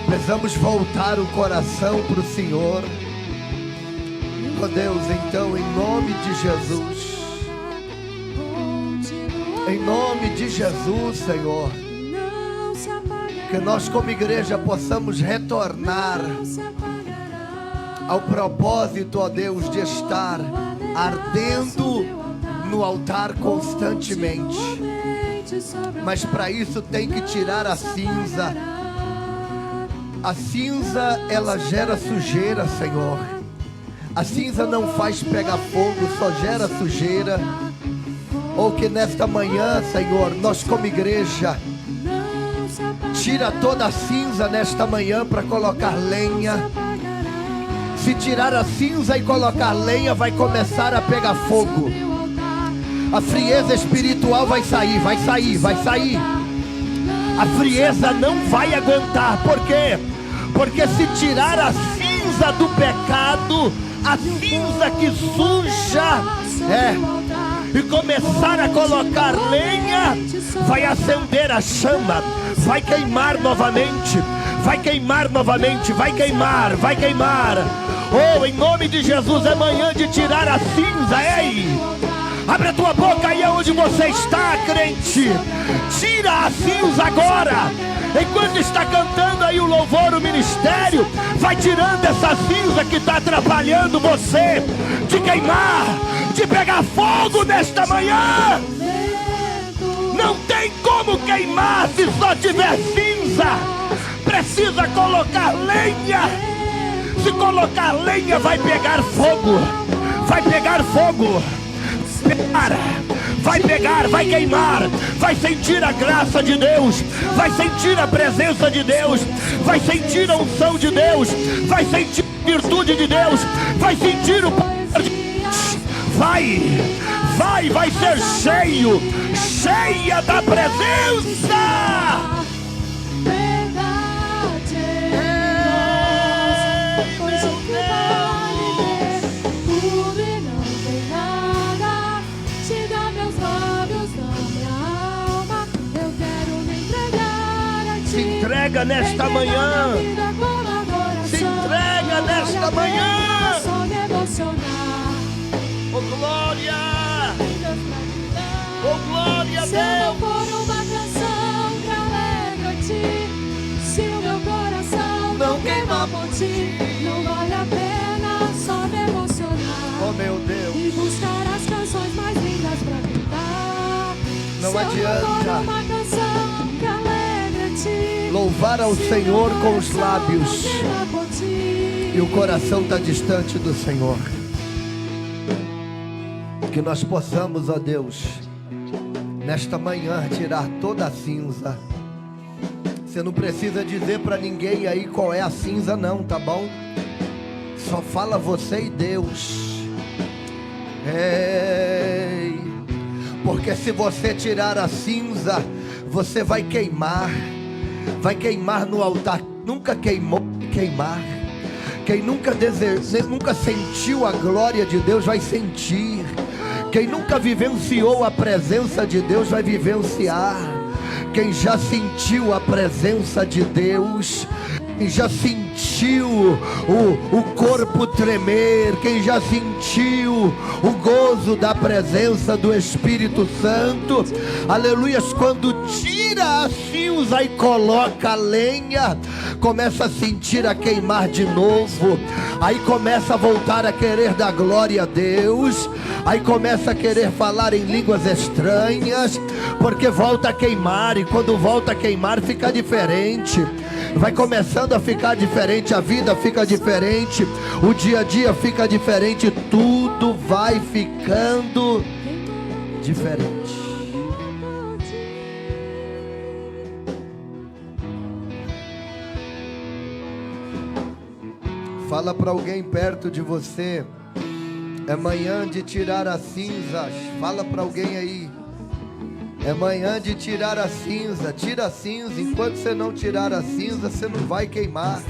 Precisamos voltar o coração para o Senhor. Ó Deus, então, em nome de Jesus, em nome de Jesus, Senhor, que nós como igreja possamos retornar ao propósito, ó Deus, de estar ardendo no altar constantemente. Mas para isso tem que tirar a cinza. A cinza, ela gera sujeira, Senhor. A cinza não faz pegar fogo, só gera sujeira. Ou que nesta manhã, Senhor, nós como igreja, tira toda a cinza nesta manhã para colocar lenha. Se tirar a cinza e colocar lenha, vai começar a pegar fogo. A frieza espiritual vai sair, vai sair, vai sair. A frieza não vai aguentar. Por quê? Porque se tirar a cinza do pecado, a cinza que suja, e começar a colocar lenha, vai acender a chama, vai queimar novamente, vai queimar novamente, vai queimar, vai queimar. Oh, em nome de Jesus, é manhã de tirar a cinza. Ei, abre a tua boca aí onde você está, crente. Tira a cinza agora. Enquanto está cantando aí o louvor, o ministério, vai tirando essa cinza que está atrapalhando você de queimar, de pegar fogo nesta manhã. Não tem como queimar se só tiver cinza. Precisa colocar lenha. Se colocar lenha, vai pegar fogo. Vai pegar fogo. Vai pegar, vai queimar, vai sentir a graça de Deus, vai sentir a presença de Deus, vai sentir a unção de Deus, vai sentir a virtude de Deus, vai sentir o poder de Deus. Vai ser cheio, cheia da presença. Entrega nesta manhã. Se entrega nesta manhã. Oh glória. Oh glória a Deus. Se eu não for uma canção que alegra ti, se o meu coração não queima por ti, não vale a pena só me emocionar. Oh meu Deus. E buscar as canções mais lindas pra cantar. Não se adianta. eu não for uma canção que alegra ti, louvar ao Senhor com os lábios e o coração está distante do Senhor. Que nós possamos, ó Deus, nesta manhã tirar toda a cinza. Você não precisa dizer para ninguém aí qual é a cinza não, tá bom? Só fala você e Deus. Ei, porque se você tirar a cinza, você vai queimar. Vai queimar no altar. Nunca queimou, queimar. Quem nunca sentiu a glória de Deus vai sentir. Quem nunca vivenciou a presença de Deus vai vivenciar. Quem já sentiu a presença de Deus, quem já sentiu o corpo tremer, quem já sentiu o gozo da presença do Espírito Santo, aleluias, quando tira a cinza e coloca a lenha, começa a sentir a queimar de novo, aí começa a voltar a querer dar glória a Deus, aí começa a querer falar em línguas estranhas, porque volta a queimar, e quando volta a queimar fica diferente. Vai começando a ficar diferente, a vida fica diferente, o dia a dia fica diferente, tudo vai ficando diferente. Fala para alguém perto de você, é manhã de tirar as cinzas. Fala para alguém aí, é manhã de tirar a cinza. Tira a cinza. Enquanto você não tirar a cinza, você não vai queimar.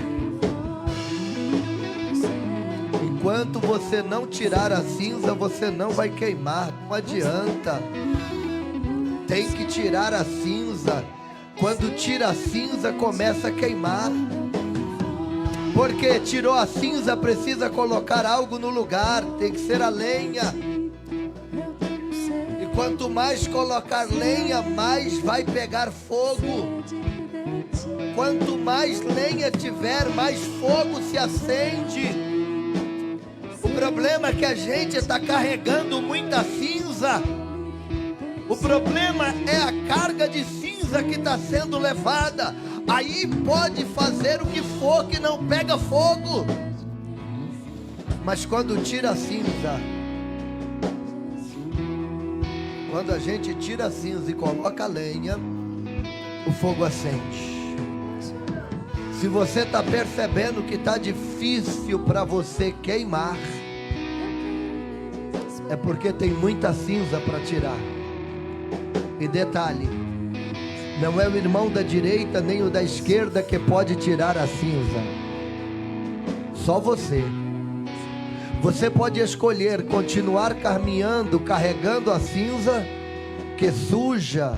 Enquanto você não tirar a cinza, você não vai queimar. Não adianta. Tem que tirar a cinza. Quando tira a cinza, começa a queimar. Porque tirou a cinza, precisa colocar algo no lugar. Tem que ser a lenha. Quanto mais colocar lenha, mais vai pegar fogo. Quanto mais lenha tiver, mais fogo se acende. O problema é que a gente está carregando muita cinza. O problema é a carga de cinza que está sendo levada. Aí pode fazer o que for que não pega fogo. Mas quando tira a cinza, quando a gente tira a cinza e coloca a lenha, o fogo acende. Se você está percebendo que está difícil para você queimar, é porque tem muita cinza para tirar. E detalhe, não é o irmão da direita nem o da esquerda que pode tirar a cinza. Só você. Você pode escolher continuar caminhando, carregando a cinza que suja,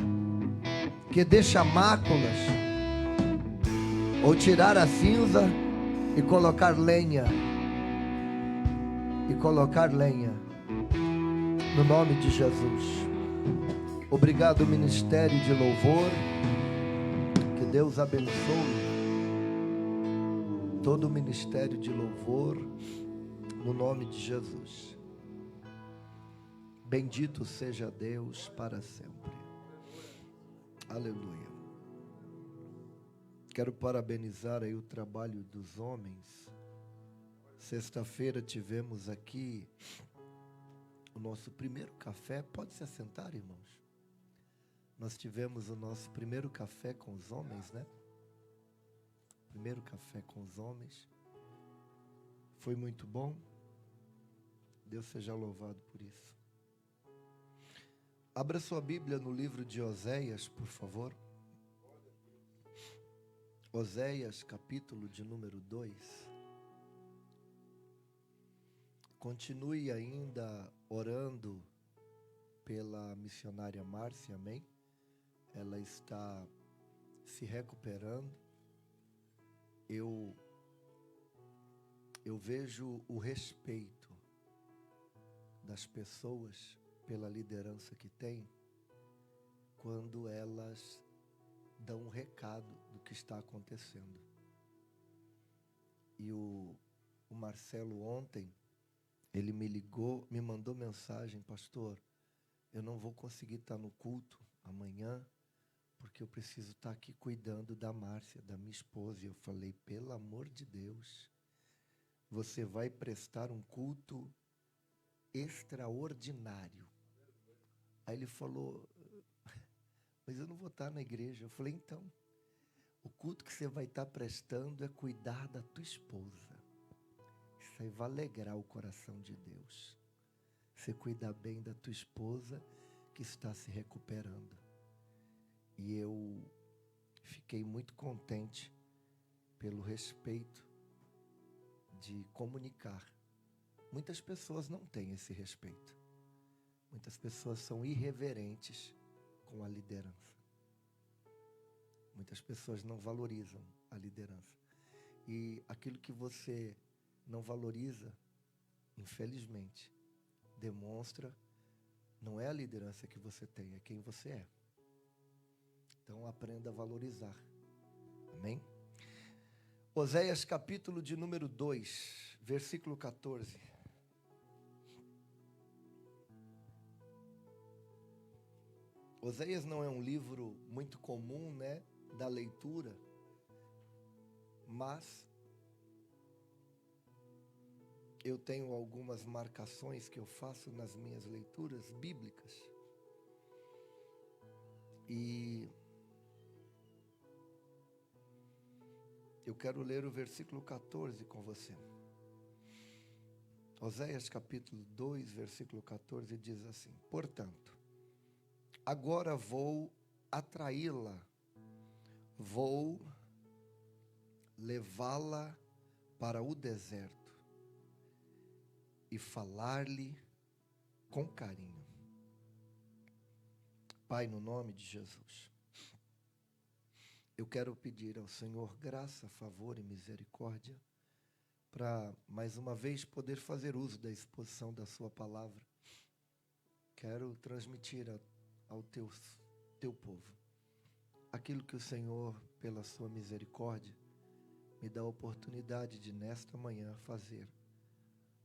que deixa máculas, ou tirar a cinza e colocar lenha. E colocar lenha. No nome de Jesus. Obrigado, Ministério de Louvor. Que Deus abençoe todo o Ministério de Louvor, no nome de Jesus. Bendito seja Deus para sempre. Aleluia. Quero parabenizar aí o trabalho dos homens. Sexta-feira tivemos aqui o nosso primeiro café. Pode se assentar, irmãos. Nós tivemos o nosso primeiro café com os homens, né? Primeiro café com os homens. Foi muito bom. Deus seja louvado por isso. Abra sua Bíblia no livro de Oséias, por favor. Oséias, capítulo de número 2. Continue ainda orando pela missionária Márcia, amém? Ela está se recuperando. Eu vejo o respeito das pessoas pela liderança que tem, quando elas dão um recado do que está acontecendo. E o Marcelo ontem, ele me ligou, me mandou mensagem: pastor, eu não vou conseguir estar no culto amanhã, porque eu preciso estar aqui cuidando da Márcia, da minha esposa. E eu falei: pelo amor de Deus, você vai prestar um culto extraordinário. Aí ele falou: mas eu não vou estar na igreja. Eu falei: então, o culto que você vai estar prestando é cuidar da tua esposa. Isso aí vai alegrar o coração de Deus. Você cuidar bem da tua esposa que está se recuperando. E eu fiquei muito contente pelo respeito de comunicar. Muitas pessoas não têm esse respeito. Muitas pessoas são irreverentes com a liderança. Muitas pessoas não valorizam a liderança. E aquilo que você não valoriza, infelizmente, demonstra, não é a liderança que você tem, é quem você é. Então aprenda a valorizar. Amém? Oséias capítulo de número 2, versículo 14. Oséias não é um livro muito comum, né, da leitura, mas eu tenho algumas marcações que eu faço nas minhas leituras bíblicas. E eu quero ler o versículo 14 com você. Oséias capítulo 2, versículo 14 diz assim: portanto, agora vou atraí-la, vou levá-la para o deserto e falar-lhe com carinho. Pai, no nome de Jesus, eu quero pedir ao Senhor graça, favor e misericórdia para mais uma vez poder fazer uso da exposição da sua palavra. Quero transmitir ao teu povo aquilo que o Senhor, pela sua misericórdia, me dá a oportunidade de nesta manhã fazer,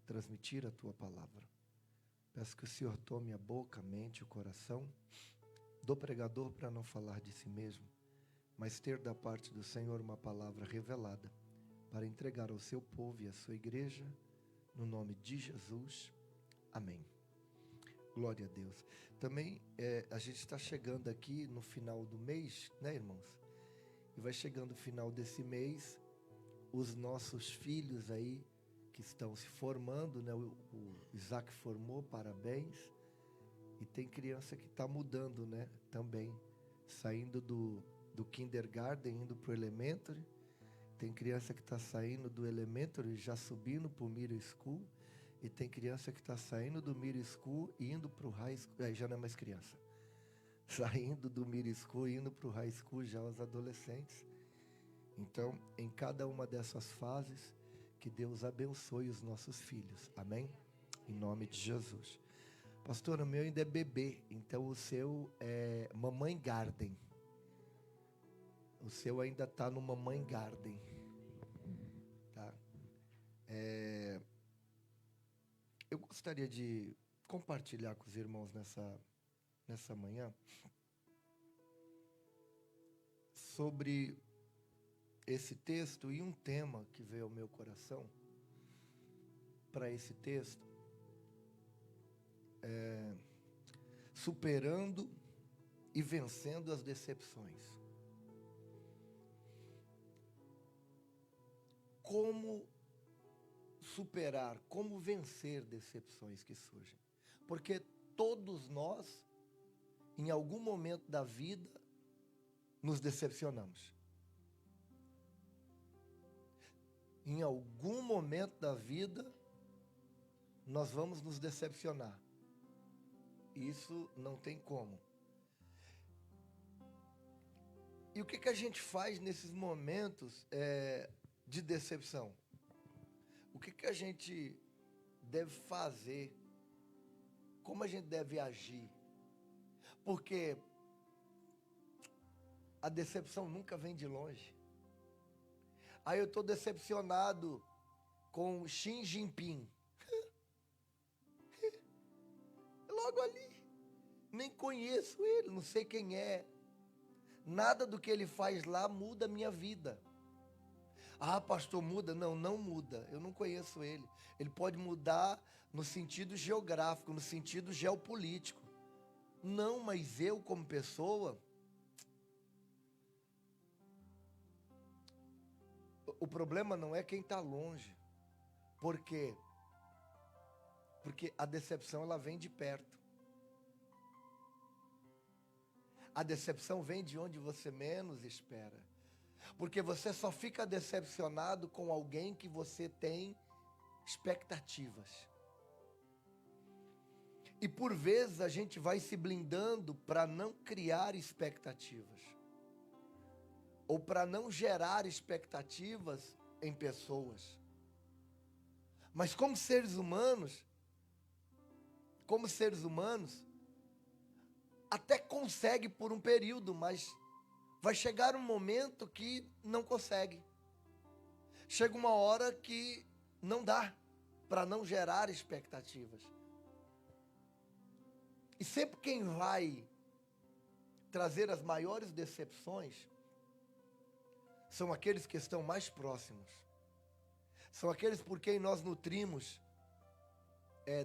transmitir a tua palavra. Peço que o Senhor tome a boca, a mente, o coração do pregador para não falar de si mesmo, mas ter da parte do Senhor uma palavra revelada para entregar ao seu povo e à sua igreja, no nome de Jesus. Amém. Glória a Deus. Também a gente está chegando aqui no final do mês, né, irmãos? E vai chegando o final desse mês, os nossos filhos aí que estão se formando, né? O Isaac formou, parabéns. E tem criança que está mudando, né? Também, saindo do kindergarten, indo para o elementary. Tem criança que está saindo do elementary, já subindo para o middle school. E tem criança que está saindo do middle school e indo para o high school. Aí já não é mais criança. Saindo do middle school e indo para o high school, já os adolescentes. Então, em cada uma dessas fases, que Deus abençoe os nossos filhos. Amém? Em nome de Jesus. Pastor, o meu ainda é bebê, então o seu é Mamãe Garden. O seu ainda está no Mamãe Garden. Tá? Eu gostaria de compartilhar com os irmãos nessa manhã sobre esse texto e um tema que veio ao meu coração para esse texto. Superando e vencendo as decepções. Como superar, como vencer decepções que surgem? Porque todos nós, em algum momento da vida, nos decepcionamos. Em algum momento da vida, nós vamos nos decepcionar. Isso não tem como. E o que a gente faz nesses momentos de decepção? O que a gente deve fazer? Como a gente deve agir? Porque a decepção nunca vem de longe. Aí eu estou decepcionado com Xi Jinping. Logo ali. Nem conheço ele, não sei quem é. Nada do que ele faz lá muda a minha vida. Ah, pastor, muda? Não muda. Eu não conheço ele. Ele pode mudar no sentido geográfico, no sentido geopolítico. Não, mas eu como pessoa... O problema não é quem está longe. Por quê? Porque a decepção ela vem de perto. A decepção vem de onde você menos espera. Porque você só fica decepcionado com alguém que você tem expectativas. E por vezes a gente vai se blindando para não criar expectativas. Ou para não gerar expectativas em pessoas. Mas como seres humanos, até consegue por um período, mas vai chegar um momento que não consegue. Chega uma hora que não dá para não gerar expectativas. E sempre quem vai trazer as maiores decepções são aqueles que estão mais próximos. São aqueles por quem nós nutrimos.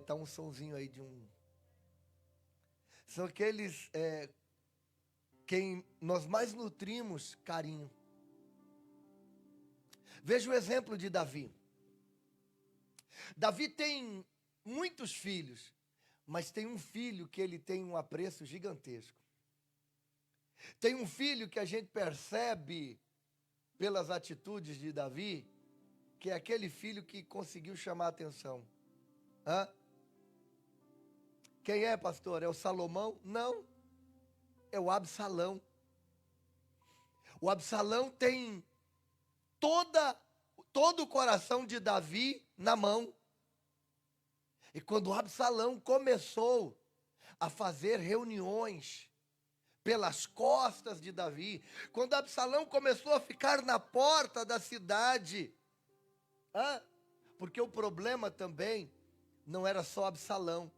Tá um sonzinho aí de um... São aqueles quem nós mais nutrimos carinho. Veja o exemplo de Davi. Davi tem muitos filhos, mas tem um filho que ele tem um apreço gigantesco. Tem um filho que a gente percebe pelas atitudes de Davi, que é aquele filho que conseguiu chamar a atenção. Quem é, pastor? É o Salomão? Não, é o Absalão. O Absalão tem todo o coração de Davi na mão. E quando o Absalão começou a fazer reuniões pelas costas de Davi, quando Absalão começou a ficar na porta da cidade, porque o problema também não era só Absalão,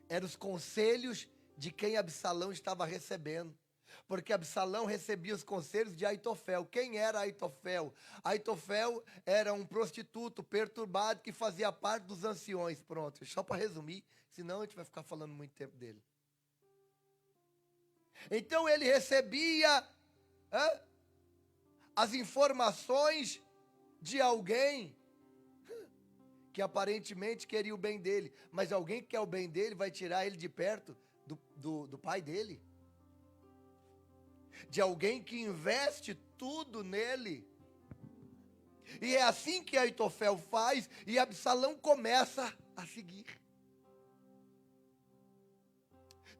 eram os conselhos de quem Absalão estava recebendo. Porque Absalão recebia os conselhos de Aitofel. Quem era Aitofel? Aitofel era um prostituto perturbado que fazia parte dos anciões. Pronto, só para resumir, senão a gente vai ficar falando muito tempo dele. Então ele recebia as informações de alguém que aparentemente queria o bem dele, mas alguém que quer o bem dele vai tirar ele de perto do pai dele, de alguém que investe tudo nele. E é assim que Aitofel faz, e Absalão começa a seguir.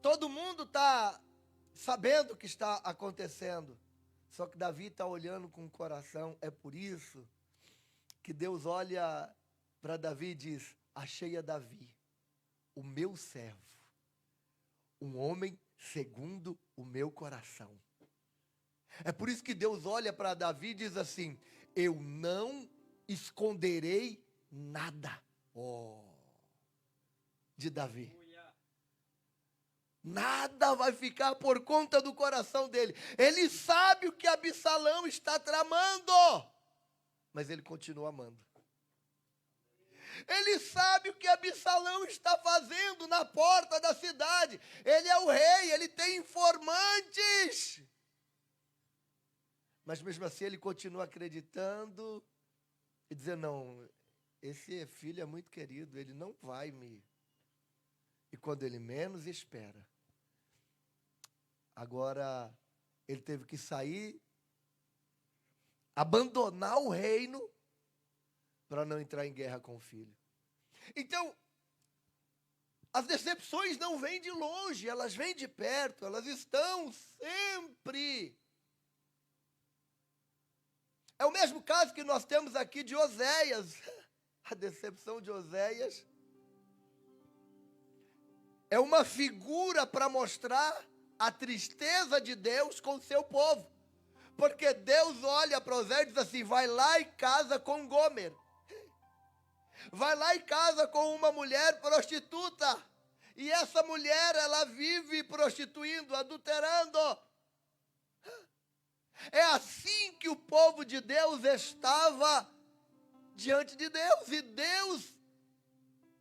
Todo mundo está sabendo o que está acontecendo, só que Davi está olhando com o coração. É por isso que Deus olha para Davi e diz: achei a Davi, o meu servo, um homem segundo o meu coração. É por isso que Deus olha para Davi e diz assim: eu não esconderei nada de Davi. Nada vai ficar por conta do coração dele. Ele sabe o que Absalão está tramando, mas ele continua amando. Ele sabe o que Absalão está fazendo na porta da cidade. Ele é o rei, ele tem informantes. Mas mesmo assim ele continua acreditando e dizendo: não, esse filho é muito querido, ele não vai me... E quando ele menos espera, agora ele teve que sair, abandonar o reino para não entrar em guerra com o filho. Então, as decepções não vêm de longe, elas vêm de perto, elas estão sempre. É o mesmo caso que nós temos aqui de Oséias. A decepção de Oséias é uma figura para mostrar a tristeza de Deus com o seu povo. Porque Deus olha para Oséias e diz assim: vai lá e casa com Gomer. Vai lá e casa com uma mulher prostituta. E essa mulher, ela vive prostituindo, adulterando. É assim que o povo de Deus estava diante de Deus. E Deus,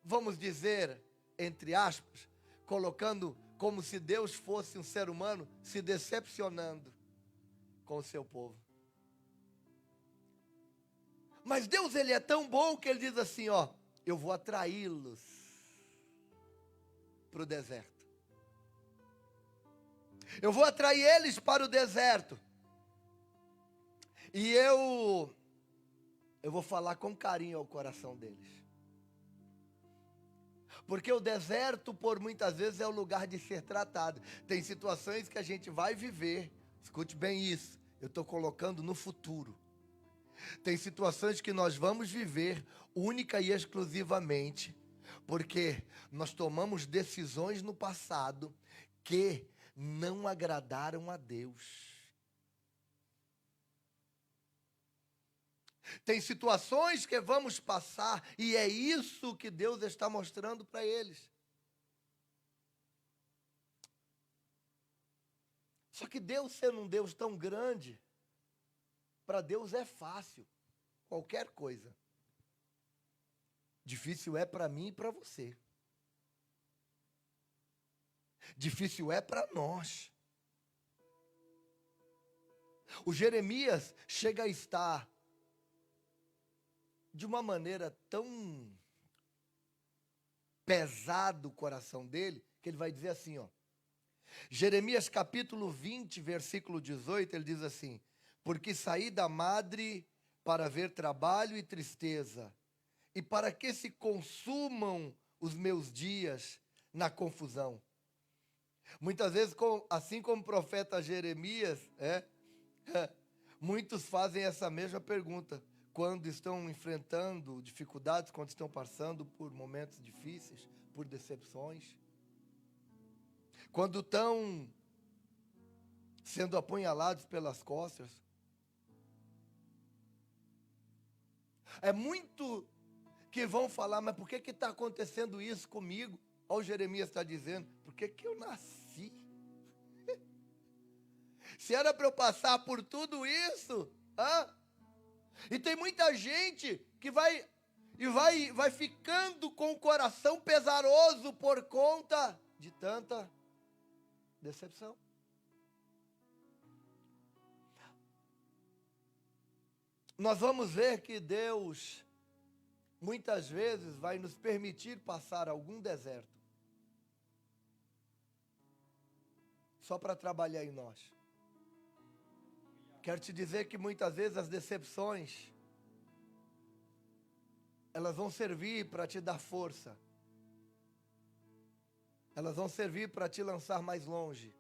vamos dizer, entre aspas, colocando como se Deus fosse um ser humano, se decepcionando com o seu povo. Mas Deus, ele é tão bom que ele diz assim: ó, eu vou atraí-los para o deserto. Eu vou atrair eles para o deserto. E eu vou falar com carinho ao coração deles. Porque o deserto, por muitas vezes, é o lugar de ser tratado. Tem situações que a gente vai viver, escute bem isso, eu estou colocando no futuro. Tem situações que nós vamos viver única e exclusivamente porque nós tomamos decisões no passado que não agradaram a Deus. Tem situações que vamos passar e é isso que Deus está mostrando para eles. Só que Deus, sendo um Deus tão grande, para Deus é fácil qualquer coisa. Difícil é para mim e para você. Difícil é para nós. O Jeremias chega a estar de uma maneira tão pesado o coração dele, que ele vai dizer assim, ó. Jeremias capítulo 20, versículo 18, ele diz assim: porque saí da madre para ver trabalho e tristeza, e para que se consumam os meus dias na confusão. Muitas vezes, assim como o profeta Jeremias, muitos fazem essa mesma pergunta, quando estão enfrentando dificuldades, quando estão passando por momentos difíceis, por decepções, quando estão sendo apunhalados pelas costas. É muito que vão falar, mas por que está acontecendo isso comigo? Olha o Jeremias está dizendo, por que eu nasci? Se era para eu passar por tudo isso, E tem muita gente que vai ficando com o coração pesaroso por conta de tanta decepção. nós vamos ver que Deus, muitas vezes, vai nos permitir passar algum deserto, só para trabalhar em nós. Quero te dizer que muitas vezes as decepções, elas vão servir para te dar força. Elas vão servir para te lançar mais longe.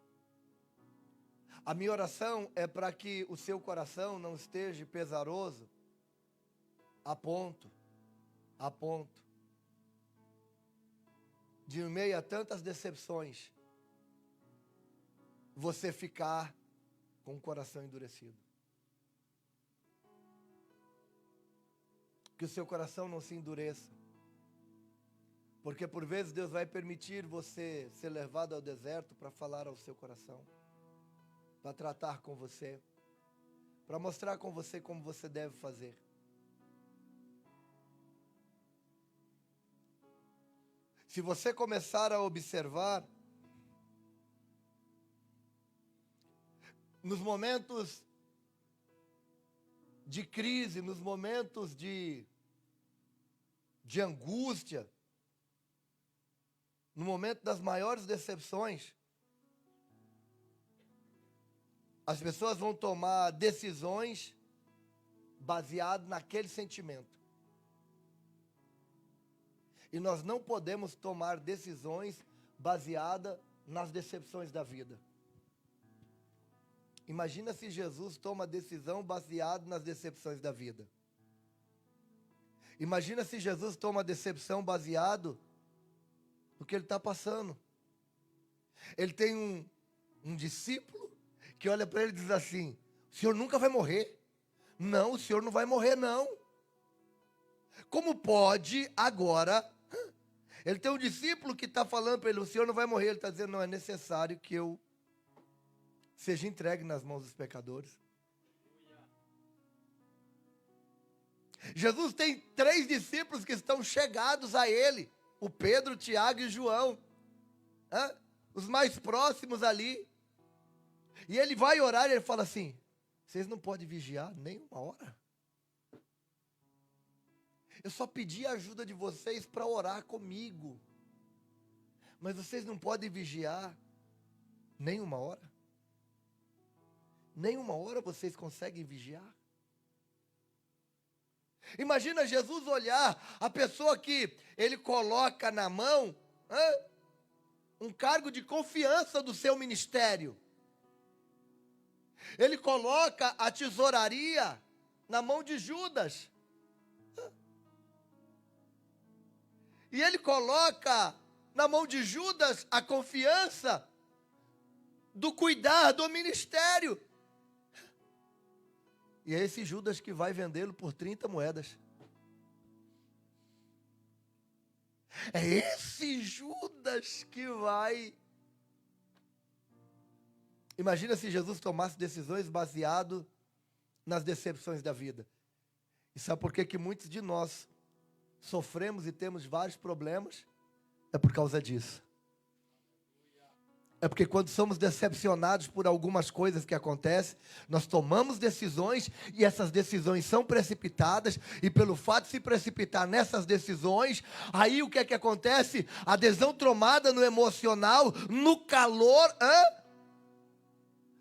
A minha oração é para que o seu coração não esteja pesaroso a ponto de, em meio a tantas decepções, você ficar com o coração endurecido. Que o seu coração não se endureça. Porque por vezes Deus vai permitir você ser levado ao deserto para falar ao seu coração, para tratar com você, para mostrar com você como você deve fazer. Se você começar a observar, nos momentos de crise, nos momentos de angústia, no momento das maiores decepções, as pessoas vão tomar decisões baseadas naquele sentimento. E nós não podemos tomar decisões baseadas nas decepções da vida. Imagina se Jesus toma decisão baseada nas decepções da vida. Imagina se Jesus toma decepção baseado no que ele está passando. Ele tem um discípulo que olha para ele e diz assim: o senhor nunca vai morrer. Não, o senhor não vai morrer não. Como pode agora? Ele tem um discípulo que está falando para ele: o senhor não vai morrer. Ele está dizendo: não, é necessário que eu seja entregue nas mãos dos pecadores. Jesus tem 3 discípulos que estão chegados a ele: o Pedro, Tiago e João, os mais próximos ali. E ele vai orar e ele fala assim: vocês não podem vigiar nem uma hora? Eu só pedi a ajuda de vocês para orar comigo, mas vocês não podem vigiar nem uma hora? Nem uma hora vocês conseguem vigiar? Imagina Jesus olhar a pessoa que ele coloca na mão um cargo de confiança do seu ministério. Ele coloca a tesouraria na mão de Judas. E ele coloca na mão de Judas a confiança do cuidar do ministério. E é esse Judas que vai vendê-lo por 30 moedas. É esse Judas que vai... Imagina se Jesus tomasse decisões baseado nas decepções da vida. E sabe por que muitos de nós sofremos e temos vários problemas? É por causa disso. É porque quando somos decepcionados por algumas coisas que acontecem, nós tomamos decisões e essas decisões são precipitadas, e pelo fato de se precipitar nessas decisões, aí o que é que acontece? Adesão tomada no emocional, no calor,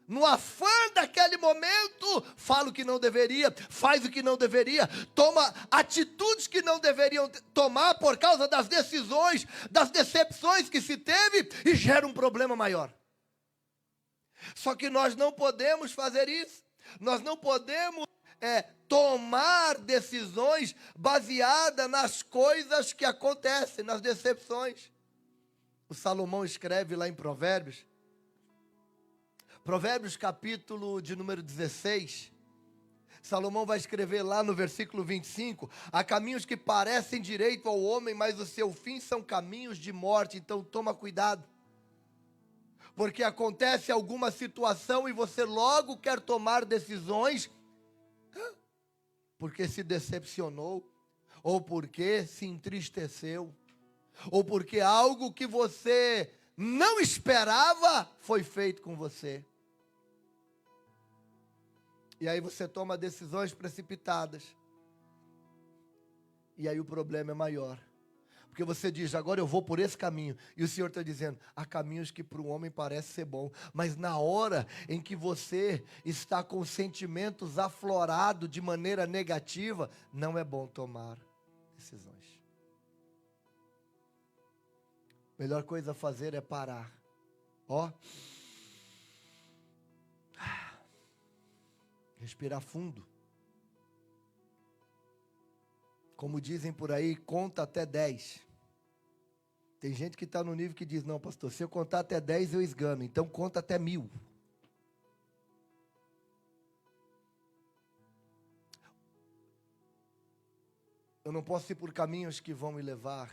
no afã daquele momento, fala o que não deveria, faz o que não deveria, toma atitudes que não deveriam tomar por causa das decisões, das decepções que se teve, e gera um problema maior. Só que nós não podemos fazer isso. Nós não podemos tomar decisões baseadas nas coisas que acontecem, nas decepções. O Salomão escreve lá em Provérbios capítulo de número 16, Salomão vai escrever lá no versículo 25, há caminhos que parecem direito ao homem, mas o seu fim são caminhos de morte. Então toma cuidado, porque acontece alguma situação e você logo quer tomar decisões, porque se decepcionou, ou porque se entristeceu, ou porque algo que você não esperava foi feito com você. E aí você toma decisões precipitadas. E aí o problema é maior. Porque você diz, agora eu vou por esse caminho. E o Senhor está dizendo, há caminhos que para o homem parece ser bom. Mas na hora em que você está com sentimentos aflorados de maneira negativa, não é bom tomar decisões. Melhor coisa a fazer é parar. Ó. Respirar fundo. Como dizem por aí, conta até 10. Tem gente que está no nível que diz, não, pastor, se eu contar até 10 eu esgano, então conta até 1000. Eu não posso ir por caminhos que vão me levar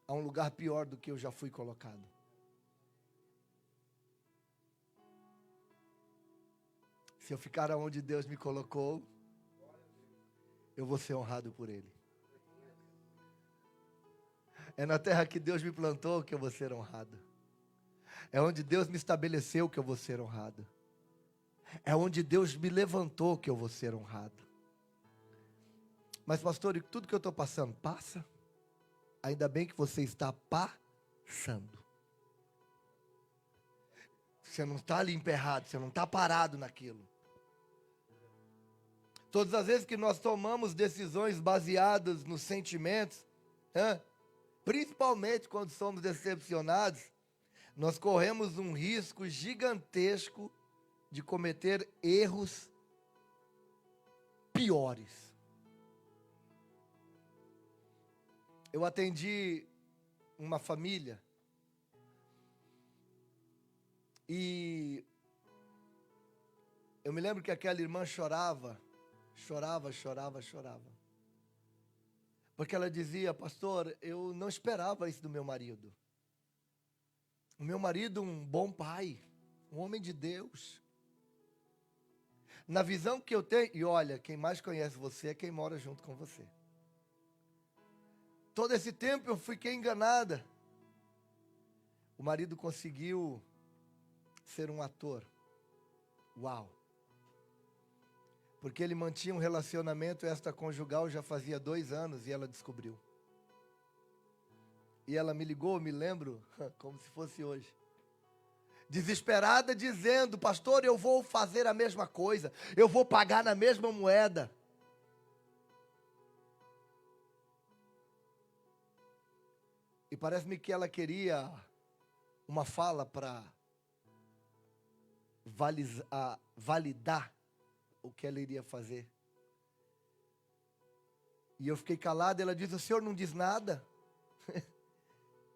a um lugar pior do que eu já fui colocado. Se eu ficar onde Deus me colocou, eu vou ser honrado por Ele. É na terra que Deus me plantou que eu vou ser honrado. É onde Deus me estabeleceu que eu vou ser honrado. É onde Deus me levantou que eu vou ser honrado. Mas pastor, e tudo que eu estou passando, passa? Ainda bem que você está passando. Você não está ali emperrado, você não está parado naquilo. Todas as vezes que nós tomamos decisões baseadas nos sentimentos, principalmente quando somos decepcionados, nós corremos um risco gigantesco de cometer erros piores. Eu atendi uma família e eu me lembro que aquela irmã chorava. Porque ela dizia, pastor, eu não esperava isso do meu marido. O meu marido, um bom pai, um homem de Deus. Na visão que eu tenho, e olha, quem mais conhece você é quem mora junto com você. Todo esse tempo eu fiquei enganada. O marido conseguiu ser um ator. Uau! Porque ele mantinha um relacionamento extraconjugal já fazia 2 anos e ela descobriu. E ela me ligou, me lembro, como se fosse hoje. Desesperada, dizendo, pastor, eu vou fazer a mesma coisa. Eu vou pagar na mesma moeda. E parece-me que ela queria uma fala para validar o que ela iria fazer. E eu fiquei calado, ela disse, o senhor não diz nada?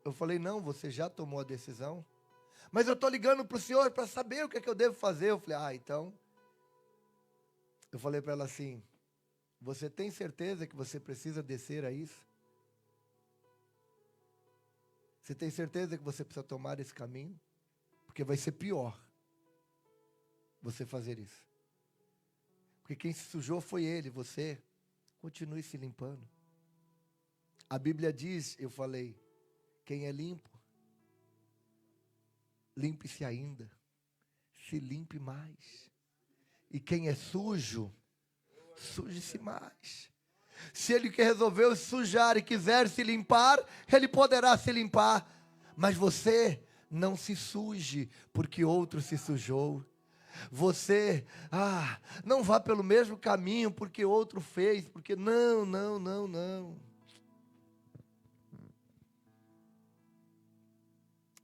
Eu falei, não, você já tomou a decisão. Mas eu estou ligando para o senhor para saber o que é que eu devo fazer. Eu falei, então. Eu falei para ela assim, você tem certeza que você precisa descer a isso? Você tem certeza que você precisa tomar esse caminho? Porque vai ser pior você fazer isso. Porque quem se sujou foi ele, você. Continue se limpando. A Bíblia diz, eu falei, quem é limpo, limpe-se ainda. Se limpe mais. E quem é sujo, suje-se mais. Se ele que resolveu se sujar e quiser se limpar, ele poderá se limpar. Mas você não se suje, porque outro se sujou. Você, não vá pelo mesmo caminho, porque outro fez, porque não.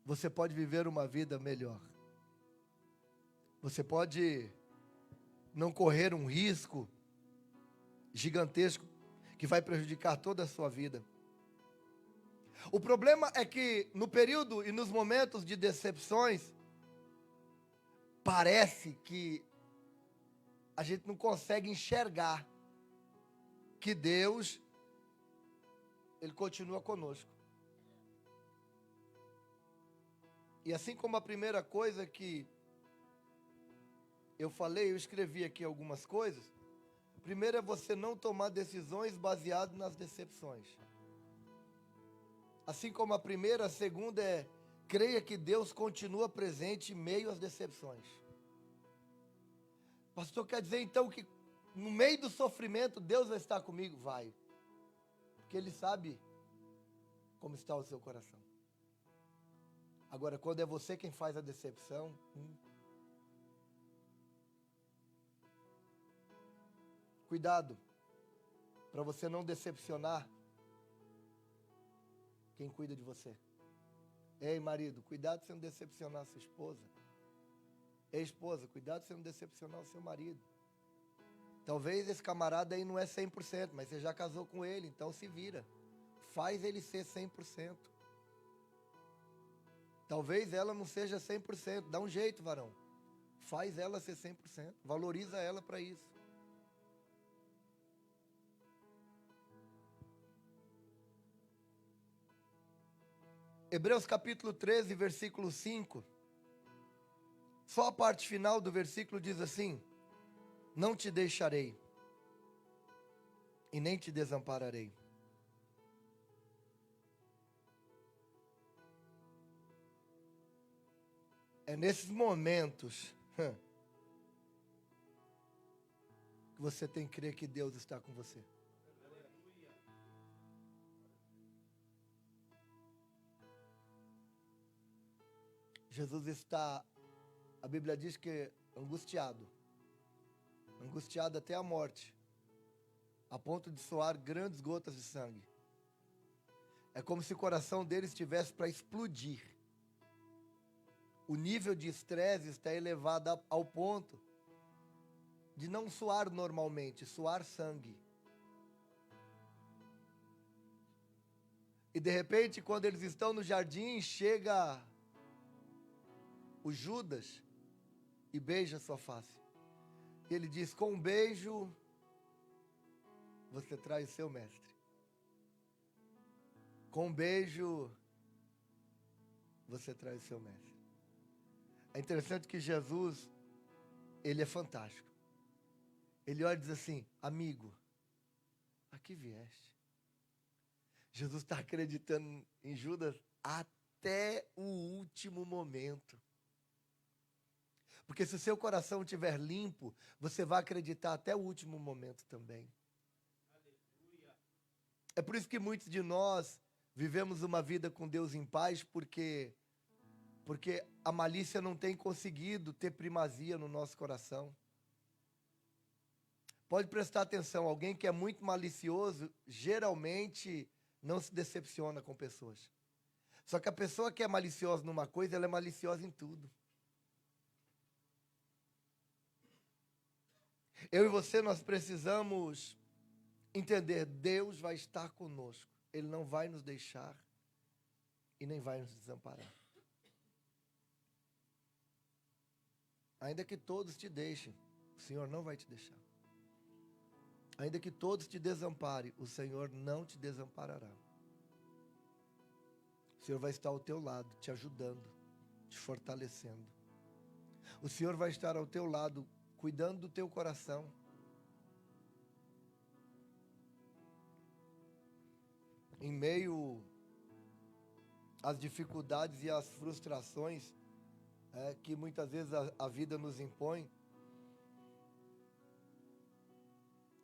Você pode viver uma vida melhor. Você pode não correr um risco gigantesco que vai prejudicar toda a sua vida. O problema é que no período e nos momentos de decepções, parece que a gente não consegue enxergar que Deus, Ele continua conosco. E assim como a primeira coisa que eu falei, eu escrevi aqui algumas coisas. Primeiro é você não tomar decisões baseadas nas decepções. Assim como a primeira, a segunda é creia que Deus continua presente em meio às decepções. Pastor, quer dizer então que no meio do sofrimento Deus vai estar comigo? Vai. Porque Ele sabe como está o seu coração. Agora, quando é você quem faz a decepção, cuidado, para você não decepcionar quem cuida de você. Ei, marido, cuidado de você não decepcionar a sua esposa. Ei, esposa, cuidado de você não decepcionar o seu marido. Talvez esse camarada aí não é 100%, mas você já casou com ele, então se vira. Faz ele ser 100%. Talvez ela não seja 100%. Dá um jeito, varão. Faz ela ser 100%. Valoriza ela para isso. Hebreus capítulo 13, versículo 5. Só a parte final do versículo diz assim: não te deixarei e nem te desampararei. É nesses momentos que você tem que crer que Deus está com você. Jesus está, a Bíblia diz que angustiado até a morte, a ponto de suar grandes gotas de sangue. É como se o coração dele estivesse para explodir. O nível de estresse está elevado ao ponto de não suar normalmente, suar sangue. E de repente, quando eles estão no jardim, chega o Judas e beija sua face. E ele diz: com um beijo você traz o seu mestre. Com um beijo você traz o seu mestre. É interessante que Jesus, ele é fantástico. Ele olha e diz assim: amigo, aqui vieste. Jesus está acreditando em Judas até o último momento. Porque se o seu coração estiver limpo, você vai acreditar até o último momento também. É por isso que muitos de nós vivemos uma vida com Deus em paz, porque a malícia não tem conseguido ter primazia no nosso coração. Pode prestar atenção, alguém que é muito malicioso, geralmente não se decepciona com pessoas. Só que a pessoa que é maliciosa numa coisa, ela é maliciosa em tudo. Eu e você, nós precisamos entender, Deus vai estar conosco. Ele não vai nos deixar e nem vai nos desamparar. Ainda que todos te deixem, o Senhor não vai te deixar. Ainda que todos te desamparem, o Senhor não te desamparará. O Senhor vai estar ao teu lado, te ajudando, te fortalecendo. O Senhor vai estar ao teu lado, cuidando do teu coração. Em meio às dificuldades e às frustrações que muitas vezes a vida nos impõe,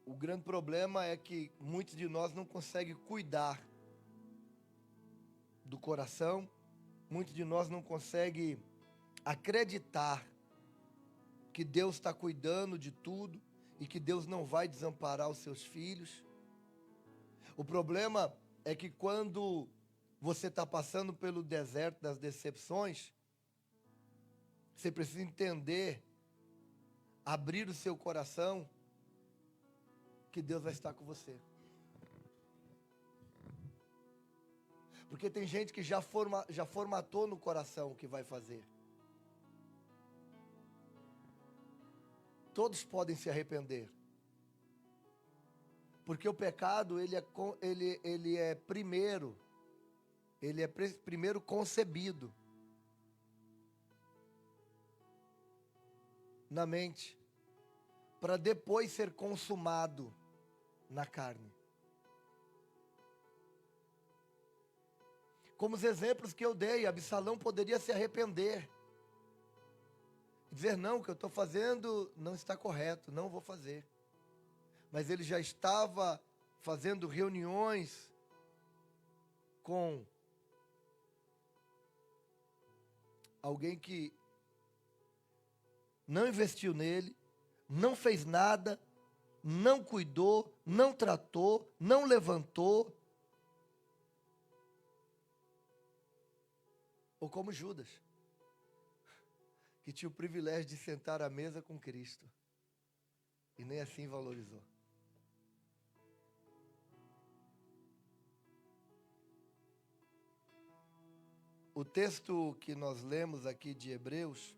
o grande problema é que muitos de nós não conseguem cuidar do coração, muitos de nós não conseguem acreditar que Deus está cuidando de tudo e que Deus não vai desamparar os seus filhos. O problema é que quando você está passando pelo deserto das decepções, você precisa entender, abrir o seu coração, que Deus vai estar com você. Porque tem gente que já formatou no coração o que vai fazer. Todos podem se arrepender. Porque o pecado, ele é primeiro concebido na mente, para depois ser consumado na carne. Como os exemplos que eu dei, Absalão poderia se arrepender Dizer, não, o que eu estou fazendo não está correto, não vou fazer. Mas ele já estava fazendo reuniões com alguém que não investiu nele, não fez nada, não cuidou, não tratou, não levantou. Ou como Judas, que tinha o privilégio de sentar à mesa com Cristo e nem assim valorizou. O texto que nós lemos aqui de Hebreus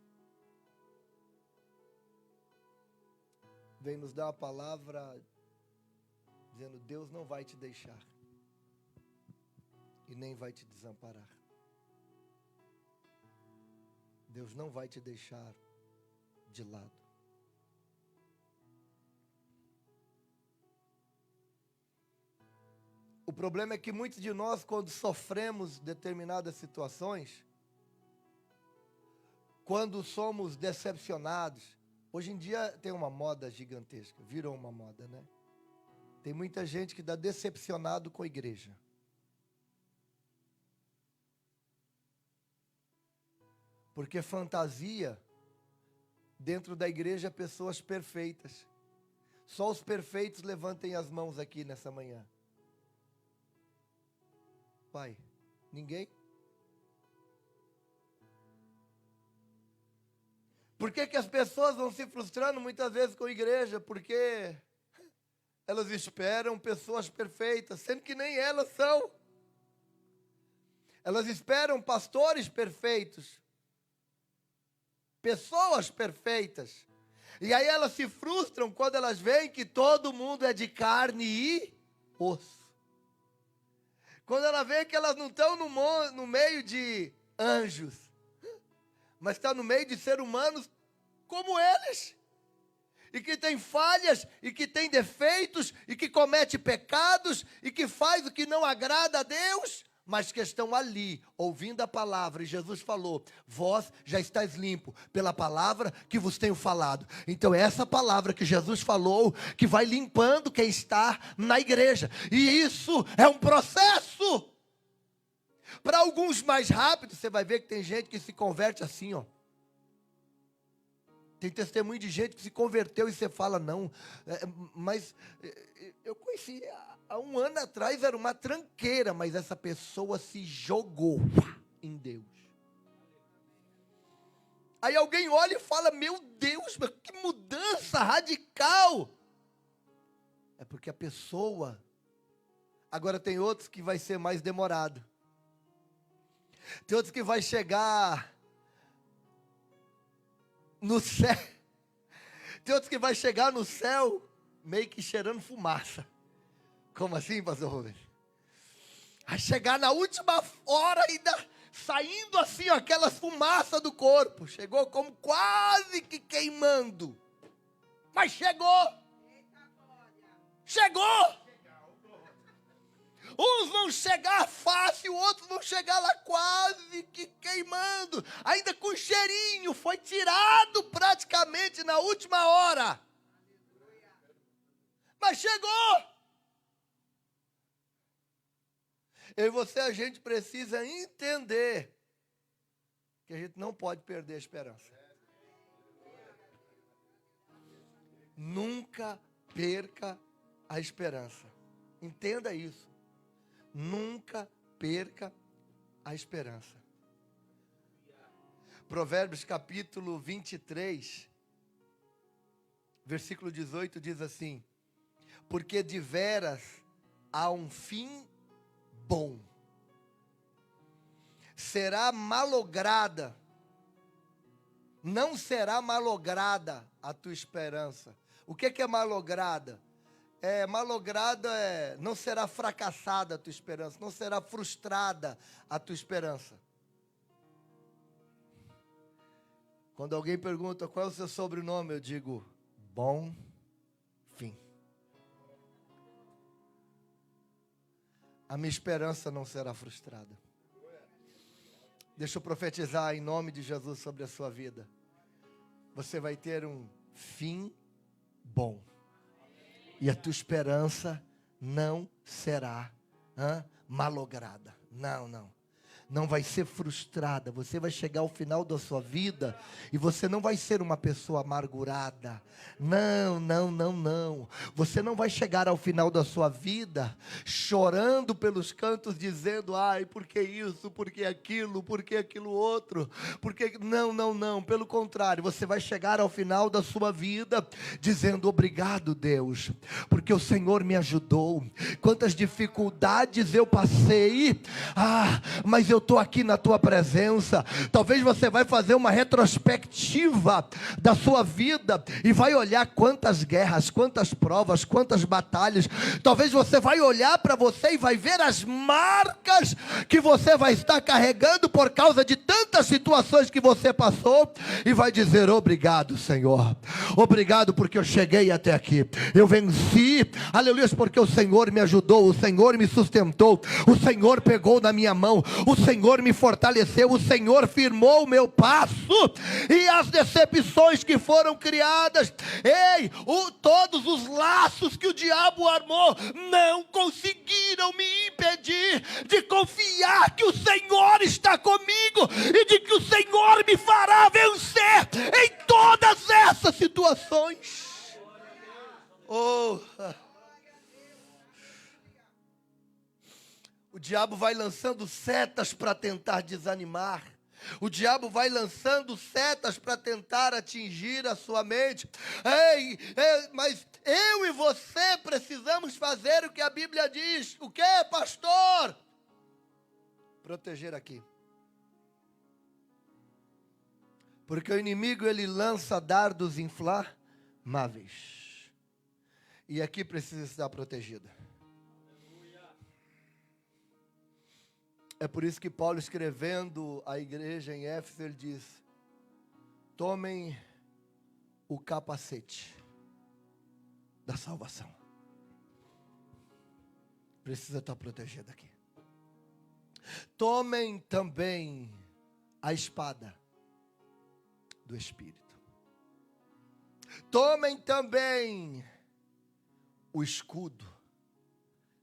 vem nos dar uma palavra dizendo: Deus não vai te deixar e nem vai te desamparar. Deus não vai te deixar de lado. O problema é que muitos de nós, quando sofremos determinadas situações, quando somos decepcionados, hoje em dia tem uma moda gigantesca, virou uma moda, né? Tem muita gente que está decepcionado com a igreja. Porque fantasia dentro da igreja pessoas perfeitas. Só os perfeitos levantem as mãos aqui nessa manhã. Pai, ninguém? Por que as pessoas vão se frustrando muitas vezes com a igreja? Porque elas esperam pessoas perfeitas, sendo que nem elas são. Elas esperam pastores perfeitos, pessoas perfeitas. E aí elas se frustram quando elas veem que todo mundo é de carne e osso. Quando ela vê que elas não estão no meio de anjos, mas estão no meio de seres humanos como eles. E que tem falhas, e que tem defeitos, e que comete pecados, e que faz o que não agrada a Deus, mas que estão ali, ouvindo a palavra. E Jesus falou: vós já estáis limpo pela palavra que vos tenho falado. Então é essa palavra que Jesus falou que vai limpando quem está na igreja. E isso é um processo. Para alguns mais rápido, você vai ver que tem gente que se converte assim, ó. Tem testemunho de gente que se converteu e você fala: não, mas eu conheci há um ano atrás, era uma tranqueira, mas essa pessoa se jogou em Deus. Aí alguém olha e fala: meu Deus, mas que mudança radical. É porque a pessoa... Agora tem outros que vai ser mais demorado. Tem outros que vai chegar no céu. Tem outros que vai chegar no céu meio que cheirando fumaça. Como assim, pastor Rubens? Vai chegar na última hora ainda saindo assim, ó, aquela fumaça do corpo. Chegou como quase que queimando. Mas chegou. Chegou. Uns vão chegar fácil, outros vão chegar lá quase que queimando, ainda com cheirinho, foi tirado praticamente na última hora. Mas chegou. Eu e você, a gente precisa entender que a gente não pode perder a esperança. Nunca perca a esperança. Entenda isso. Nunca perca a esperança. Provérbios capítulo 23, versículo 18 diz assim: porque de veras há um fim bom, será malograda, não será malograda a tua esperança. O que é malograda? Malograda não será fracassada a tua esperança, não será frustrada a tua esperança. Quando alguém pergunta qual é o seu sobrenome, eu digo: Bom Fim. A minha esperança não será frustrada. Deixa eu profetizar em nome de Jesus sobre a sua vida. você vai ter um fim bom. E a tua esperança não será malograda. Não. Não vai ser frustrada. Você vai chegar ao final da sua vida e você não vai ser uma pessoa amargurada. Não. Você não vai chegar ao final da sua vida chorando pelos cantos, dizendo: ai, por que isso, por que aquilo outro? Não. Pelo contrário, você vai chegar ao final da sua vida dizendo: obrigado, Deus, porque o Senhor me ajudou. Quantas dificuldades eu passei, mas eu estou aqui na tua presença. Talvez você vai fazer uma retrospectiva da sua vida e vai olhar quantas guerras, quantas provas, quantas batalhas. Talvez você vai olhar para você e vai ver as marcas que você vai estar carregando por causa de tantas situações que você passou e vai dizer: obrigado, Senhor. Obrigado porque eu cheguei até aqui. Eu venci. Aleluia, porque o Senhor me ajudou, o Senhor me sustentou, o Senhor pegou na minha mão, o Senhor me fortaleceu, o Senhor firmou o meu passo. E as decepções que foram criadas, todos os laços que o diabo armou, não conseguiram me impedir de confiar que o Senhor está comigo e de que o Senhor me fará vencer em todas essas situações. O diabo vai lançando setas para tentar desanimar. O diabo vai lançando setas para tentar atingir a sua mente. Mas eu e você precisamos fazer o que a Bíblia diz. O que, pastor? Proteger aqui. Porque o inimigo, ele lança dardos inflamáveis. E aqui precisa estar protegido. É por isso que Paulo, escrevendo à igreja em Éfeso, ele diz: tomem o capacete da salvação. Precisa estar protegido aqui. Tomem também a espada do Espírito. Tomem também o escudo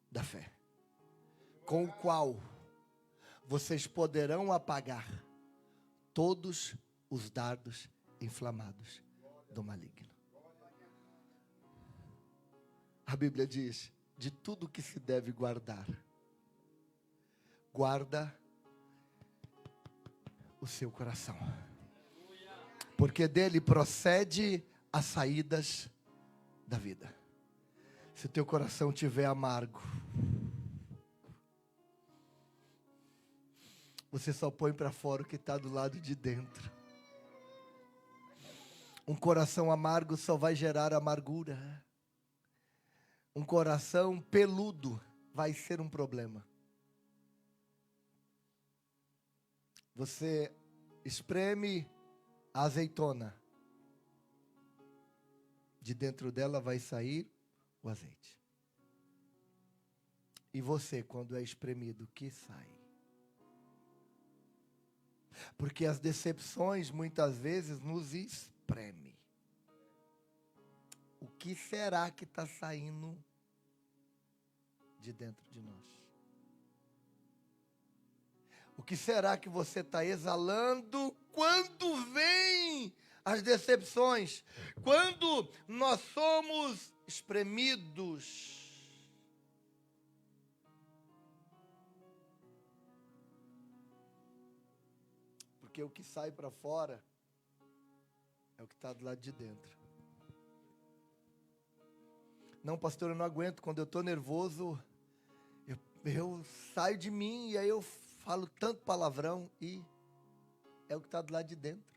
da fé, com o qual vocês poderão apagar todos os dardos inflamados do maligno. A Bíblia diz: de tudo que se deve guardar, guarda o seu coração, porque dele procede as saídas da vida. Se o teu coração estiver amargo, você só põe para fora o que está do lado de dentro. Um coração amargo só vai gerar amargura. Um coração peludo vai ser um problema. Você espreme a azeitona, de dentro dela vai sair o azeite. E você, quando é espremido, o que sai? Porque as decepções muitas vezes nos espreme. O que será que está saindo de dentro de nós? O que será que você está exalando quando vem as decepções? Quando nós somos espremidos? Porque o que sai para fora é o que está do lado de dentro. Não, pastor, eu não aguento. Quando eu estou nervoso, eu saio de mim e aí eu falo tanto palavrão e é o que está do lado de dentro.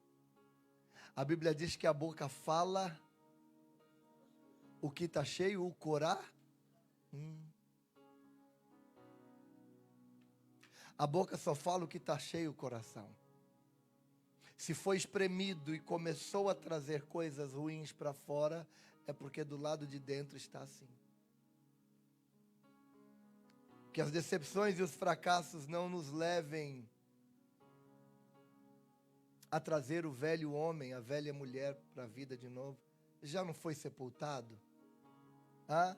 A Bíblia diz que a boca fala o que está cheio, o coração. A boca só fala o que está cheio, o coração. Se foi espremido e começou a trazer coisas ruins para fora, é porque do lado de dentro está assim. Que as decepções e os fracassos não nos levem a trazer o velho homem, a velha mulher para a vida de novo, já não foi sepultado? Hã?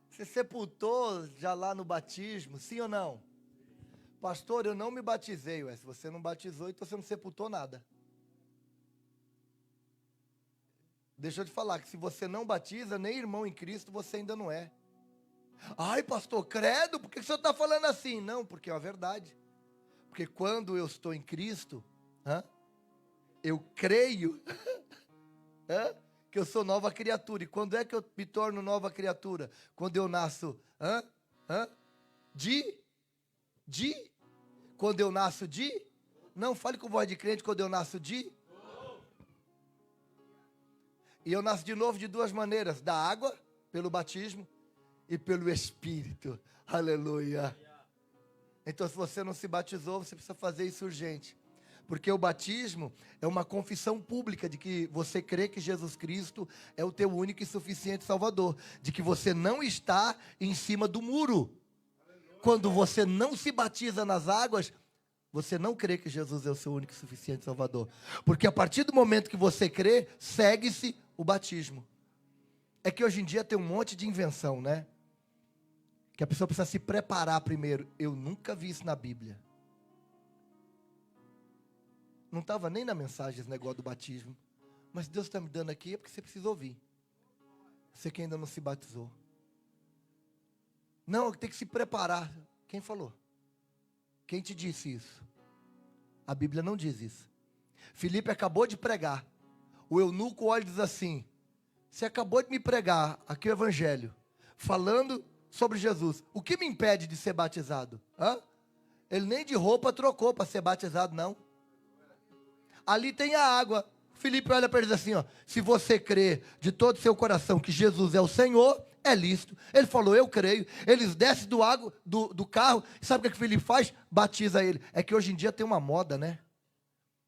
Você sepultou já lá no batismo, sim ou não? Pastor, eu não me batizei. Ué, se você não batizou, então você não sepultou nada. Deixa eu te falar que se você não batiza, nem irmão em Cristo você ainda não é. Ai, pastor, credo, por que o senhor está falando assim? Não, porque é a verdade. Porque quando eu estou em Cristo, eu creio que eu sou nova criatura. E quando é que eu me torno nova criatura? Quando eu nasço quando eu nasço de? Não, fale com voz de crente, quando eu nasço de? E eu nasço de novo de duas maneiras: da água, pelo batismo, e pelo Espírito. Aleluia. Então, se você não se batizou, você precisa fazer isso urgente. Porque o batismo é uma confissão pública de que você crê que Jesus Cristo é o teu único e suficiente Salvador. De que você não está em cima do muro. Quando você não se batiza nas águas, você não crê que Jesus é o seu único e suficiente Salvador. Porque a partir do momento que você crê, segue-se o batismo. É que hoje em dia tem um monte de invenção, né? Que a pessoa precisa se preparar primeiro. Eu nunca vi isso na Bíblia. Não estava nem na mensagem esse negócio do batismo. Mas Deus está me dando aqui é porque você precisa ouvir. Você que ainda não se batizou. Não, tem que se preparar. Quem falou? Quem te disse isso? A Bíblia não diz isso. Filipe acabou de pregar. O eunuco olha e diz assim: você acabou de me pregar aqui o evangelho, falando sobre Jesus. O que me impede de ser batizado? Ele nem de roupa trocou para ser batizado, não. Ali tem a água. Filipe olha para ele e diz assim, se você crê de todo o seu coração que Jesus é o Senhor, é lícito. Ele falou, eu creio. Eles descem do carro, e sabe o que Filipe faz? Batiza ele. É que hoje em dia tem uma moda, né?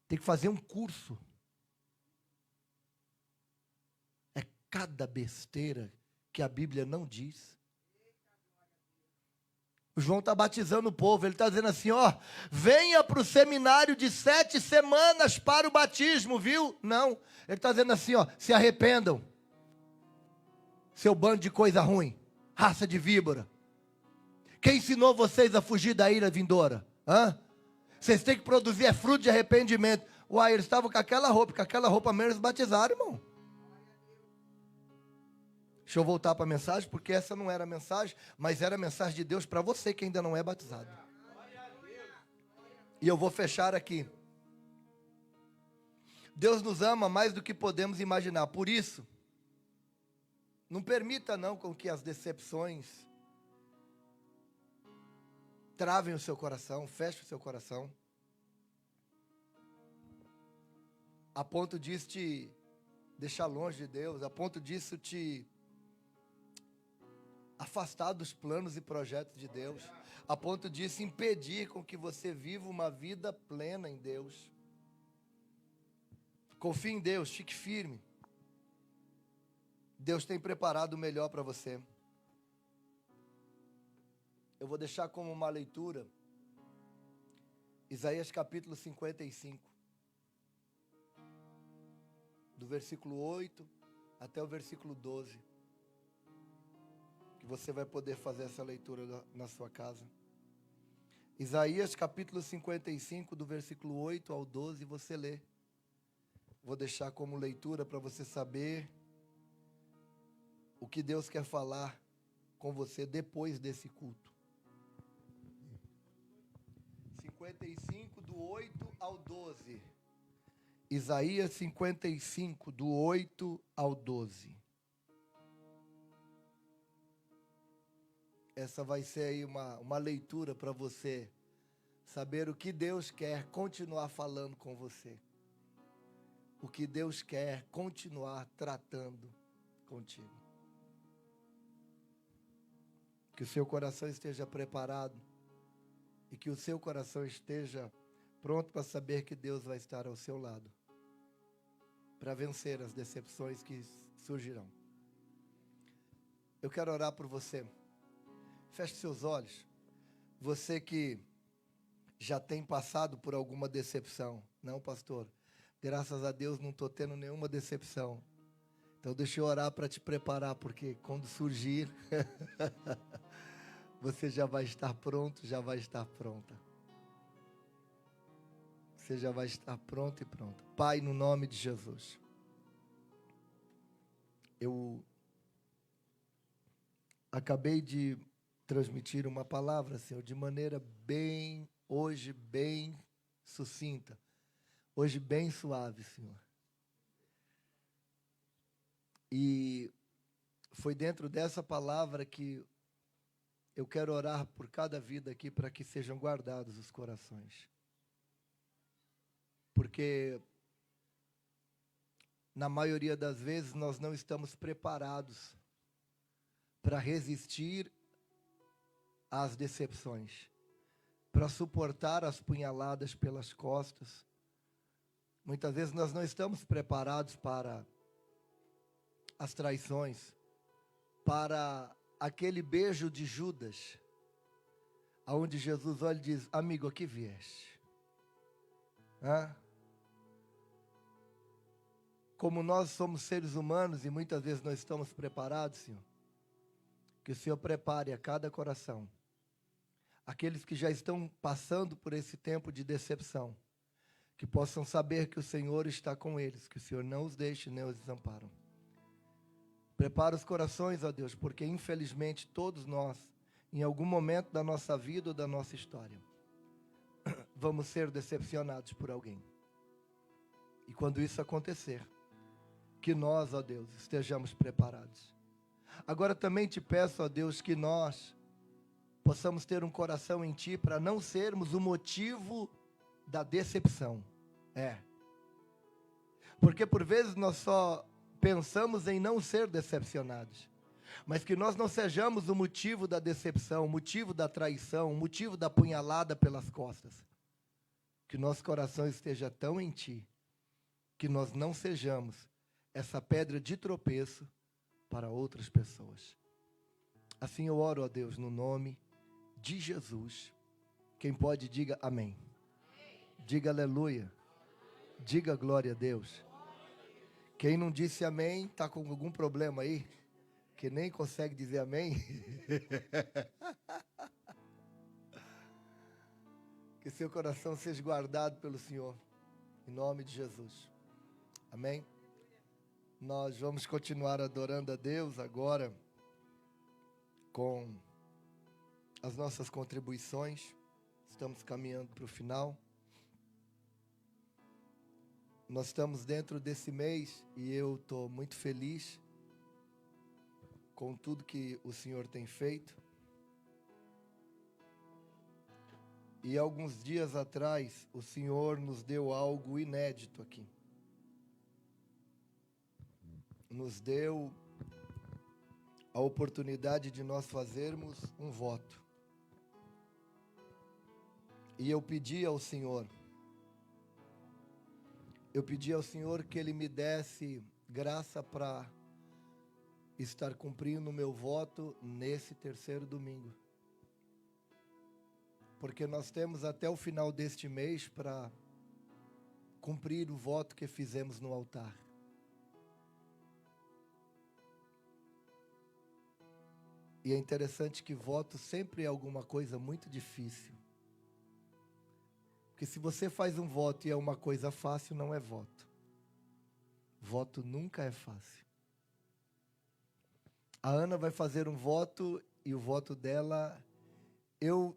Tem que fazer um curso. É cada besteira que a Bíblia não diz. O João está batizando o povo, ele está dizendo assim, venha para o seminário de 7 semanas para o batismo, viu? Não, ele está dizendo assim, se arrependam. Seu bando de coisa ruim, raça de víbora. Quem ensinou vocês a fugir da ira vindoura? Vocês têm que produzir fruto de arrependimento. Uai, eles estavam com aquela roupa mesmo, eles batizaram, irmão. Deixa eu voltar para a mensagem, porque essa não era a mensagem, mas era a mensagem de Deus para você que ainda não é batizado. E eu vou fechar aqui. Deus nos ama mais do que podemos imaginar. Por isso, não permita não com que as decepções travem o seu coração, fechem o seu coração, a ponto disso te deixar longe de Deus, a ponto disso te afastar dos planos e projetos de Deus, a ponto disso impedir com que você viva uma vida plena em Deus. Confie em Deus, fique firme. Deus tem preparado o melhor para você. Eu vou deixar como uma leitura Isaías capítulo 55, do versículo 8 até o versículo 12. Que você vai poder fazer essa leitura na sua casa. Isaías capítulo 55, do versículo 8 ao 12, você lê. Vou deixar como leitura para você saber o que Deus quer falar com você depois desse culto. 55, do 8 ao 12. Isaías 55, do 8 ao 12. Essa vai ser aí uma leitura para você saber o que Deus quer continuar falando com você. O que Deus quer continuar tratando contigo. Que o seu coração esteja preparado e que o seu coração esteja pronto para saber que Deus vai estar ao seu lado para vencer as decepções que surgirão. Eu quero orar por você. Feche seus olhos. Você que já tem passado por alguma decepção Não, pastor, graças a Deus não estou tendo nenhuma decepção. Então deixa eu orar para te preparar, porque quando surgir, você já vai estar pronto, já vai estar pronta. Você já vai estar pronto e pronta. Pai, no nome de Jesus, eu acabei de transmitir uma palavra, Senhor, de maneira hoje bem sucinta, hoje bem suave, Senhor. E foi dentro dessa palavra que eu quero orar por cada vida aqui para que sejam guardados os corações. Porque na maioria das vezes nós não estamos preparados para resistir às decepções, para suportar as punhaladas pelas costas. Muitas vezes nós não estamos preparados para as traições, para aquele beijo de Judas, aonde Jesus olha e diz: amigo, aqui vieste. Como nós somos seres humanos e muitas vezes não estamos preparados, Senhor, que o Senhor prepare a cada coração, aqueles que já estão passando por esse tempo de decepção, que possam saber que o Senhor está com eles, que o Senhor não os deixe nem os desampara. Prepara os corações, ó Deus, porque infelizmente todos nós, em algum momento da nossa vida ou da nossa história, vamos ser decepcionados por alguém. E quando isso acontecer, que nós, ó Deus, estejamos preparados. Agora também te peço, ó Deus, que nós possamos ter um coração em Ti para não sermos o motivo da decepção. Porque por vezes nós só pensamos em não ser decepcionados, mas que nós não sejamos o motivo da decepção, o motivo da traição, o motivo da punhalada pelas costas. Que nosso coração esteja tão em Ti, que nós não sejamos essa pedra de tropeço para outras pessoas. Assim eu oro a Deus no nome de Jesus. Quem pode, diga amém. Diga aleluia. Diga glória a Deus. Quem não disse amém, está com algum problema aí, que nem consegue dizer amém. Que seu coração seja guardado pelo Senhor, em nome de Jesus. Amém? Nós vamos continuar adorando a Deus agora com as nossas contribuições. Estamos caminhando para o final. Nós estamos dentro desse mês e eu estou muito feliz com tudo que o Senhor tem feito. E alguns dias atrás, o Senhor nos deu algo inédito aqui. Nos deu a oportunidade de nós fazermos um voto. E eu pedi ao Senhor que Ele me desse graça para estar cumprindo o meu voto nesse terceiro domingo. Porque nós temos até o final deste mês para cumprir o voto que fizemos no altar. E é interessante que voto sempre é alguma coisa muito difícil. Porque se você faz um voto e é uma coisa fácil, não é voto. Voto nunca é fácil. A Ana vai fazer um voto e o voto dela, eu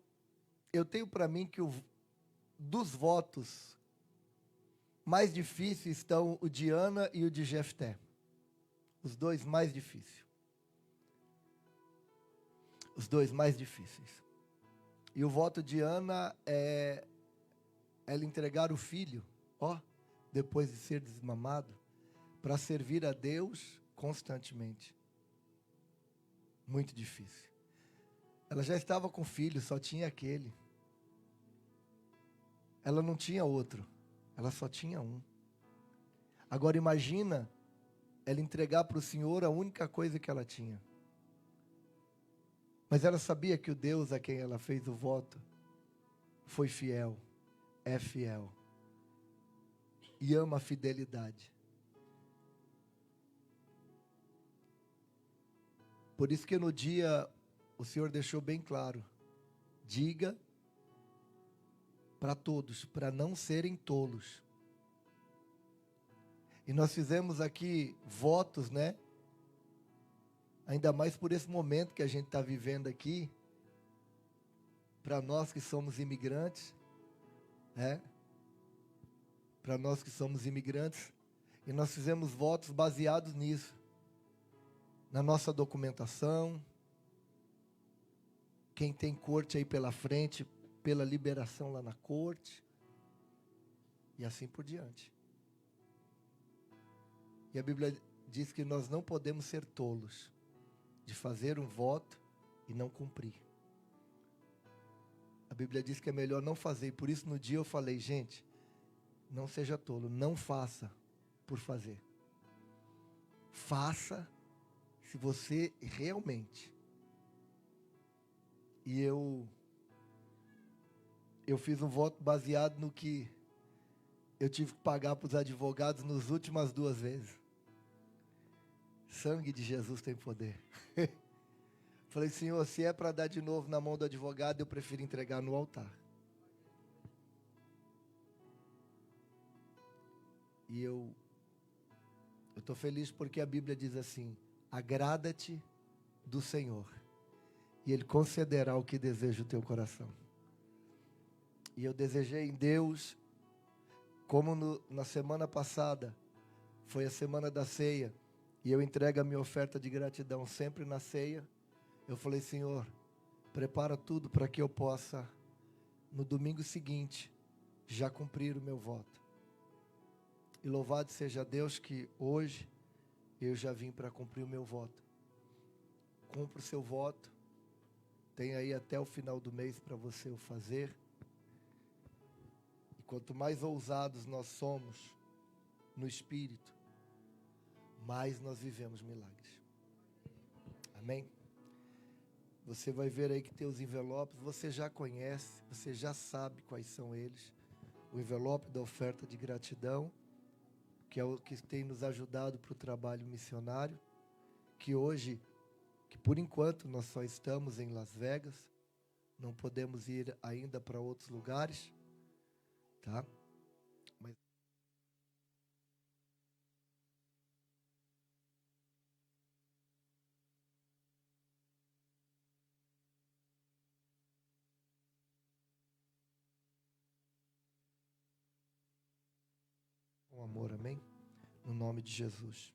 tenho para mim que dos votos mais difíceis estão o de Ana e o de Jefté. Os dois mais difíceis. Os dois mais difíceis. E o voto de Ana é ela entregar o filho, depois de ser desmamado, para servir a Deus constantemente. Muito difícil. Ela já estava com filho, só tinha aquele. Ela não tinha outro, ela só tinha um. Agora imagina ela entregar para o Senhor a única coisa que ela tinha. Mas ela sabia que o Deus a quem ela fez o voto foi fiel, é fiel. e ama a fidelidade. Por isso que no dia o Senhor deixou bem claro: diga para todos, para não serem tolos. E nós fizemos aqui votos, né? Ainda mais por esse momento que a gente está vivendo aqui. Para nós que somos imigrantes, né? Para nós que somos imigrantes. E nós fizemos votos baseados nisso. Na nossa documentação. Quem tem corte aí pela frente, pela liberação lá na corte. E assim por diante. E a Bíblia diz que nós não podemos ser tolos de fazer um voto e não cumprir. A Bíblia diz que é melhor não fazer. E por isso no dia eu falei: gente, não seja tolo, não faça por fazer. Faça se você realmente. E eu fiz um voto baseado no que eu tive que pagar para os advogados nas últimas 2 vezes. Sangue de Jesus tem poder. Falei: Senhor, se é para dar de novo na mão do advogado, eu prefiro entregar no altar. E eu estou feliz porque a Bíblia diz assim: agrada-te do Senhor, e Ele concederá o que deseja o teu coração. E eu desejei em Deus, como na semana passada, foi a semana da ceia, e eu entrego a minha oferta de gratidão sempre na ceia. Eu falei: Senhor, prepara tudo para que eu possa, no domingo seguinte, já cumprir o meu voto. E louvado seja Deus que hoje eu já vim para cumprir o meu voto. Cumpra o seu voto. Tem aí até o final do mês para você o fazer. E quanto mais ousados nós somos no Espírito, mais nós vivemos milagres. Amém? Você vai ver aí que tem os envelopes, você já conhece, você já sabe quais são eles. O envelope da oferta de gratidão, que é o que tem nos ajudado para o trabalho missionário, que hoje, que por enquanto nós só estamos em Las Vegas, não podemos ir ainda para outros lugares, tá? Mas com amor, amém? No nome de Jesus.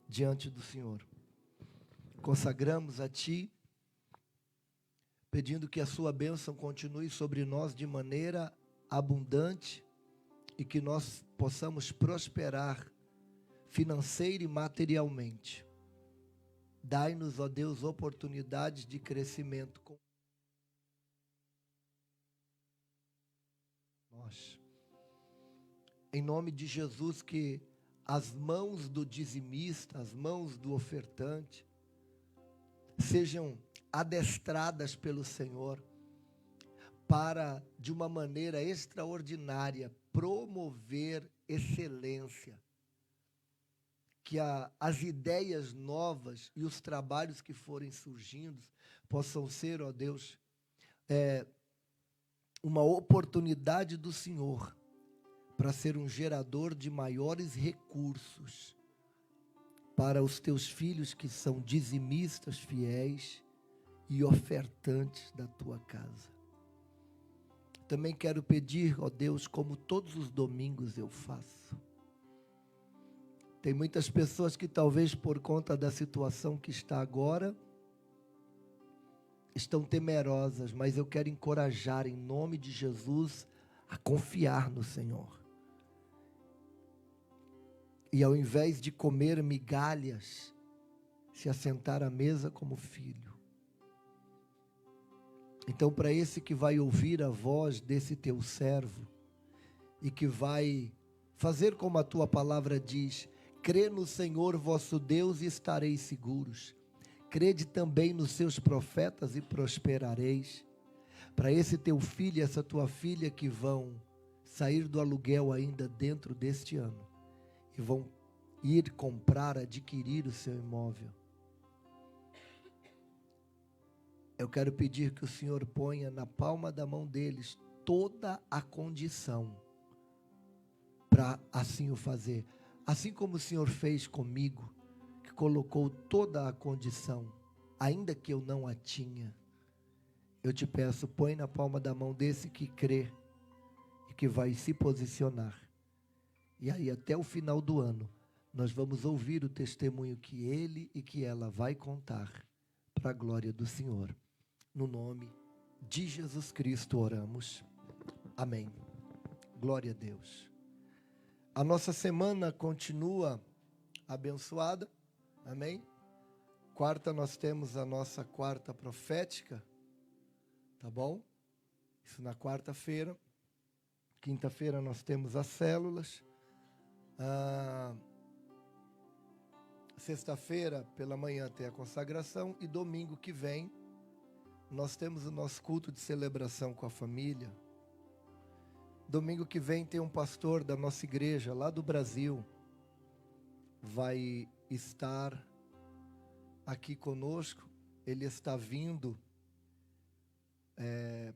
diante do Senhor. Consagramos a Ti, pedindo que a Sua bênção continue sobre nós de maneira abundante e que nós possamos prosperar financeira e materialmente. Dai-nos, ó Deus, oportunidades de crescimento com nós. Em nome de Jesus, que as mãos do dizimista, as mãos do ofertante, sejam adestradas pelo Senhor para, de uma maneira extraordinária, promover excelência. Que as ideias novas e os trabalhos que forem surgindo possam ser, ó Deus, uma oportunidade do Senhor para ser um gerador de maiores recursos para os teus filhos que são dizimistas fiéis e ofertantes da tua casa. Também quero pedir, ó Deus, como todos os domingos eu faço. Tem muitas pessoas que talvez por conta da situação que está agora, estão temerosas, mas eu quero encorajar em nome de Jesus a confiar no Senhor. E ao invés de comer migalhas, se assentar à mesa como filho. Então, para esse que vai ouvir a voz desse teu servo e que vai fazer como a tua palavra diz, crê no Senhor vosso Deus e estareis seguros. Crede também nos seus profetas e prosperareis. Para esse teu filho e essa tua filha que vão sair do aluguel ainda dentro deste ano e vão ir comprar, adquirir o seu imóvel. Eu quero pedir que o Senhor ponha na palma da mão deles toda a condição para assim o fazer. Assim como o Senhor fez comigo, que colocou toda a condição, ainda que eu não a tinha. Eu te peço, põe na palma da mão desse que crê e que vai se posicionar. E aí até o final do ano, nós vamos ouvir o testemunho que ele e que ela vai contar para a glória do Senhor. No nome de Jesus Cristo oramos. Amém. Glória a Deus. A nossa semana continua abençoada. Amém. Quarta nós temos a nossa quarta profética. Tá bom? Isso na quarta-feira. Quinta-feira nós temos as células. Sexta-feira pela manhã tem a consagração. E domingo que vem nós temos o nosso culto de celebração com a família. Domingo que vem tem um pastor da nossa igreja lá do Brasil. Vai estar aqui conosco. Ele está vindo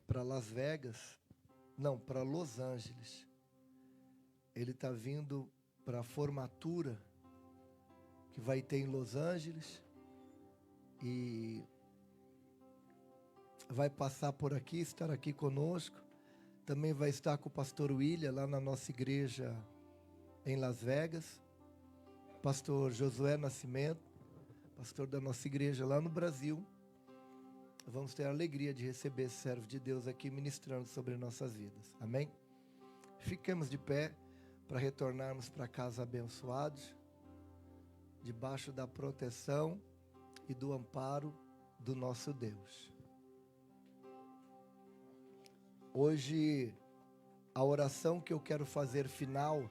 para Las Vegas. Não, para Los Angeles. Ele está vindo para a formatura que vai ter em Los Angeles. E vai passar por aqui, estar aqui conosco. Também vai estar com o pastor William lá na nossa igreja em Las Vegas. Pastor Josué Nascimento, pastor da nossa igreja lá no Brasil. Vamos ter a alegria de receber esse servo de Deus aqui ministrando sobre nossas vidas. Amém? Fiquemos de pé para retornarmos para casa abençoados, debaixo da proteção e do amparo do nosso Deus. Hoje, a oração que eu quero fazer final,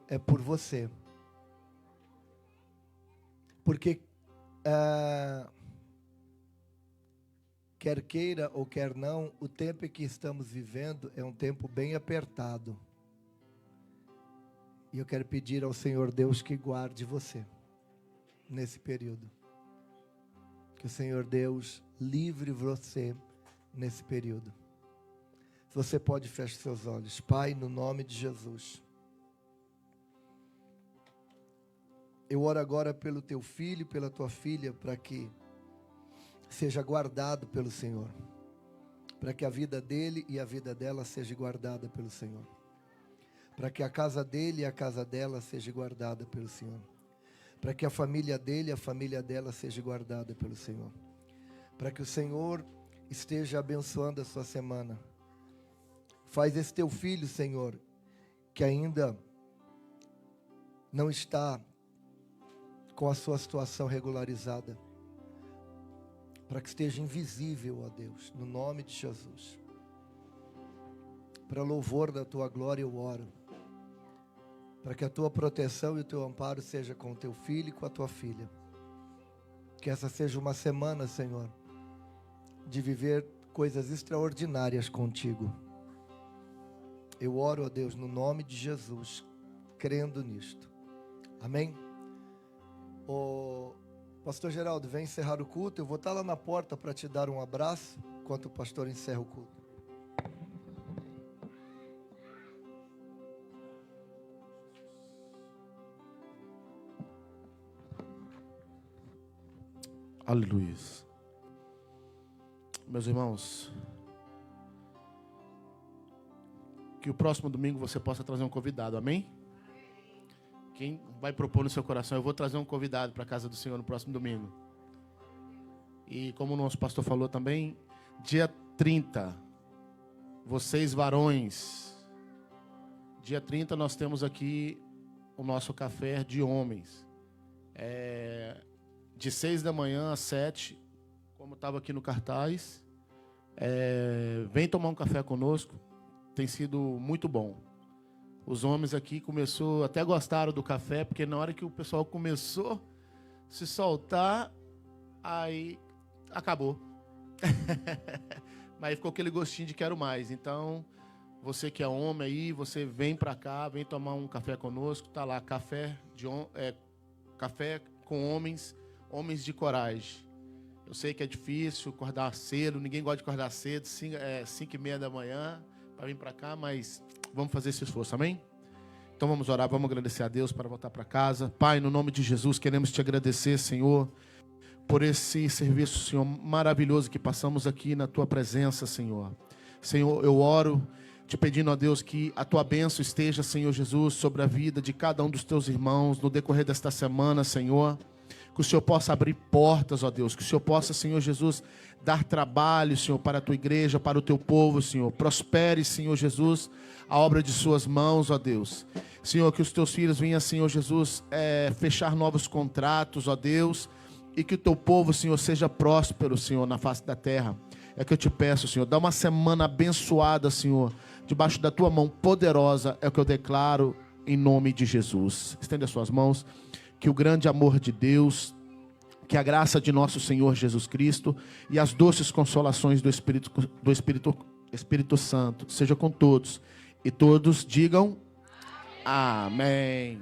é por você. Porque, quer queira ou quer não, o tempo em que estamos vivendo é um tempo bem apertado. E eu quero pedir ao Senhor Deus que guarde você nesse período. Que o Senhor Deus livre você nesse período. Se você pode, feche seus olhos. Pai, no nome de Jesus. Eu oro agora pelo teu filho, pela tua filha, para que seja guardado pelo Senhor. Para que a vida dele e a vida dela seja guardada pelo Senhor. para que a casa dele e a casa dela seja guardada pelo Senhor, para que a família dele e a família dela seja guardada pelo Senhor, para que o Senhor esteja abençoando a sua semana. Faz esse teu filho, Senhor, que ainda não está com a sua situação regularizada, para que esteja invisível, ó Deus, no nome de Jesus. Para louvor da tua glória eu oro, para que a tua proteção e o teu amparo seja com o teu filho e com a tua filha. Que essa seja uma semana, Senhor, de viver coisas extraordinárias contigo. Eu oro, ó Deus, no nome de Jesus, crendo nisto. Amém? O pastor Geraldo, vem encerrar o culto. Eu vou estar lá na porta para te dar um abraço, enquanto o pastor encerra o culto. Aleluia. Meus irmãos, que o próximo domingo você possa trazer um convidado, amém? Quem vai propor no seu coração, eu vou trazer um convidado para a casa do Senhor no próximo domingo. E como o nosso pastor falou também, dia 30, vocês varões, dia 30 nós temos aqui o nosso café de homens. De 6 da manhã às 7, como estava aqui no cartaz. Vem tomar um café conosco, tem sido muito bom. Os homens aqui até gostaram do café, porque na hora que o pessoal começou a se soltar, aí acabou. Mas ficou aquele gostinho de quero mais. Então, você que é homem aí, você vem para cá, vem tomar um café conosco. Tá lá, café com homens de coragem. Eu sei que é difícil acordar cedo, ninguém gosta de acordar cedo, 5h30 da manhã, para vir para cá, mas vamos fazer esse esforço, amém? Então vamos orar, vamos agradecer a Deus para voltar para casa. Pai, no nome de Jesus, queremos te agradecer, Senhor, por esse serviço, Senhor, maravilhoso que passamos aqui na tua presença, Senhor. Senhor, eu oro te pedindo a Deus que a tua bênção esteja, Senhor Jesus, sobre a vida de cada um dos teus irmãos no decorrer desta semana, Senhor. Que o Senhor possa abrir portas, ó Deus. Que o Senhor possa, Senhor Jesus, dar trabalho, Senhor, para a tua igreja, para o teu povo, Senhor. Prospere, Senhor Jesus, a obra de suas mãos, ó Deus. Senhor, que os teus filhos venham, Senhor Jesus, fechar novos contratos, ó Deus. E que o teu povo, Senhor, seja próspero, Senhor, na face da terra. É que eu te peço, Senhor. Dá uma semana abençoada, Senhor, debaixo da tua mão poderosa. É o que eu declaro em nome de Jesus. Estende as suas mãos. Que o grande amor de Deus, que a graça de nosso Senhor Jesus Cristo e as doces consolações do Espírito Santo seja com todos. E todos digam amém.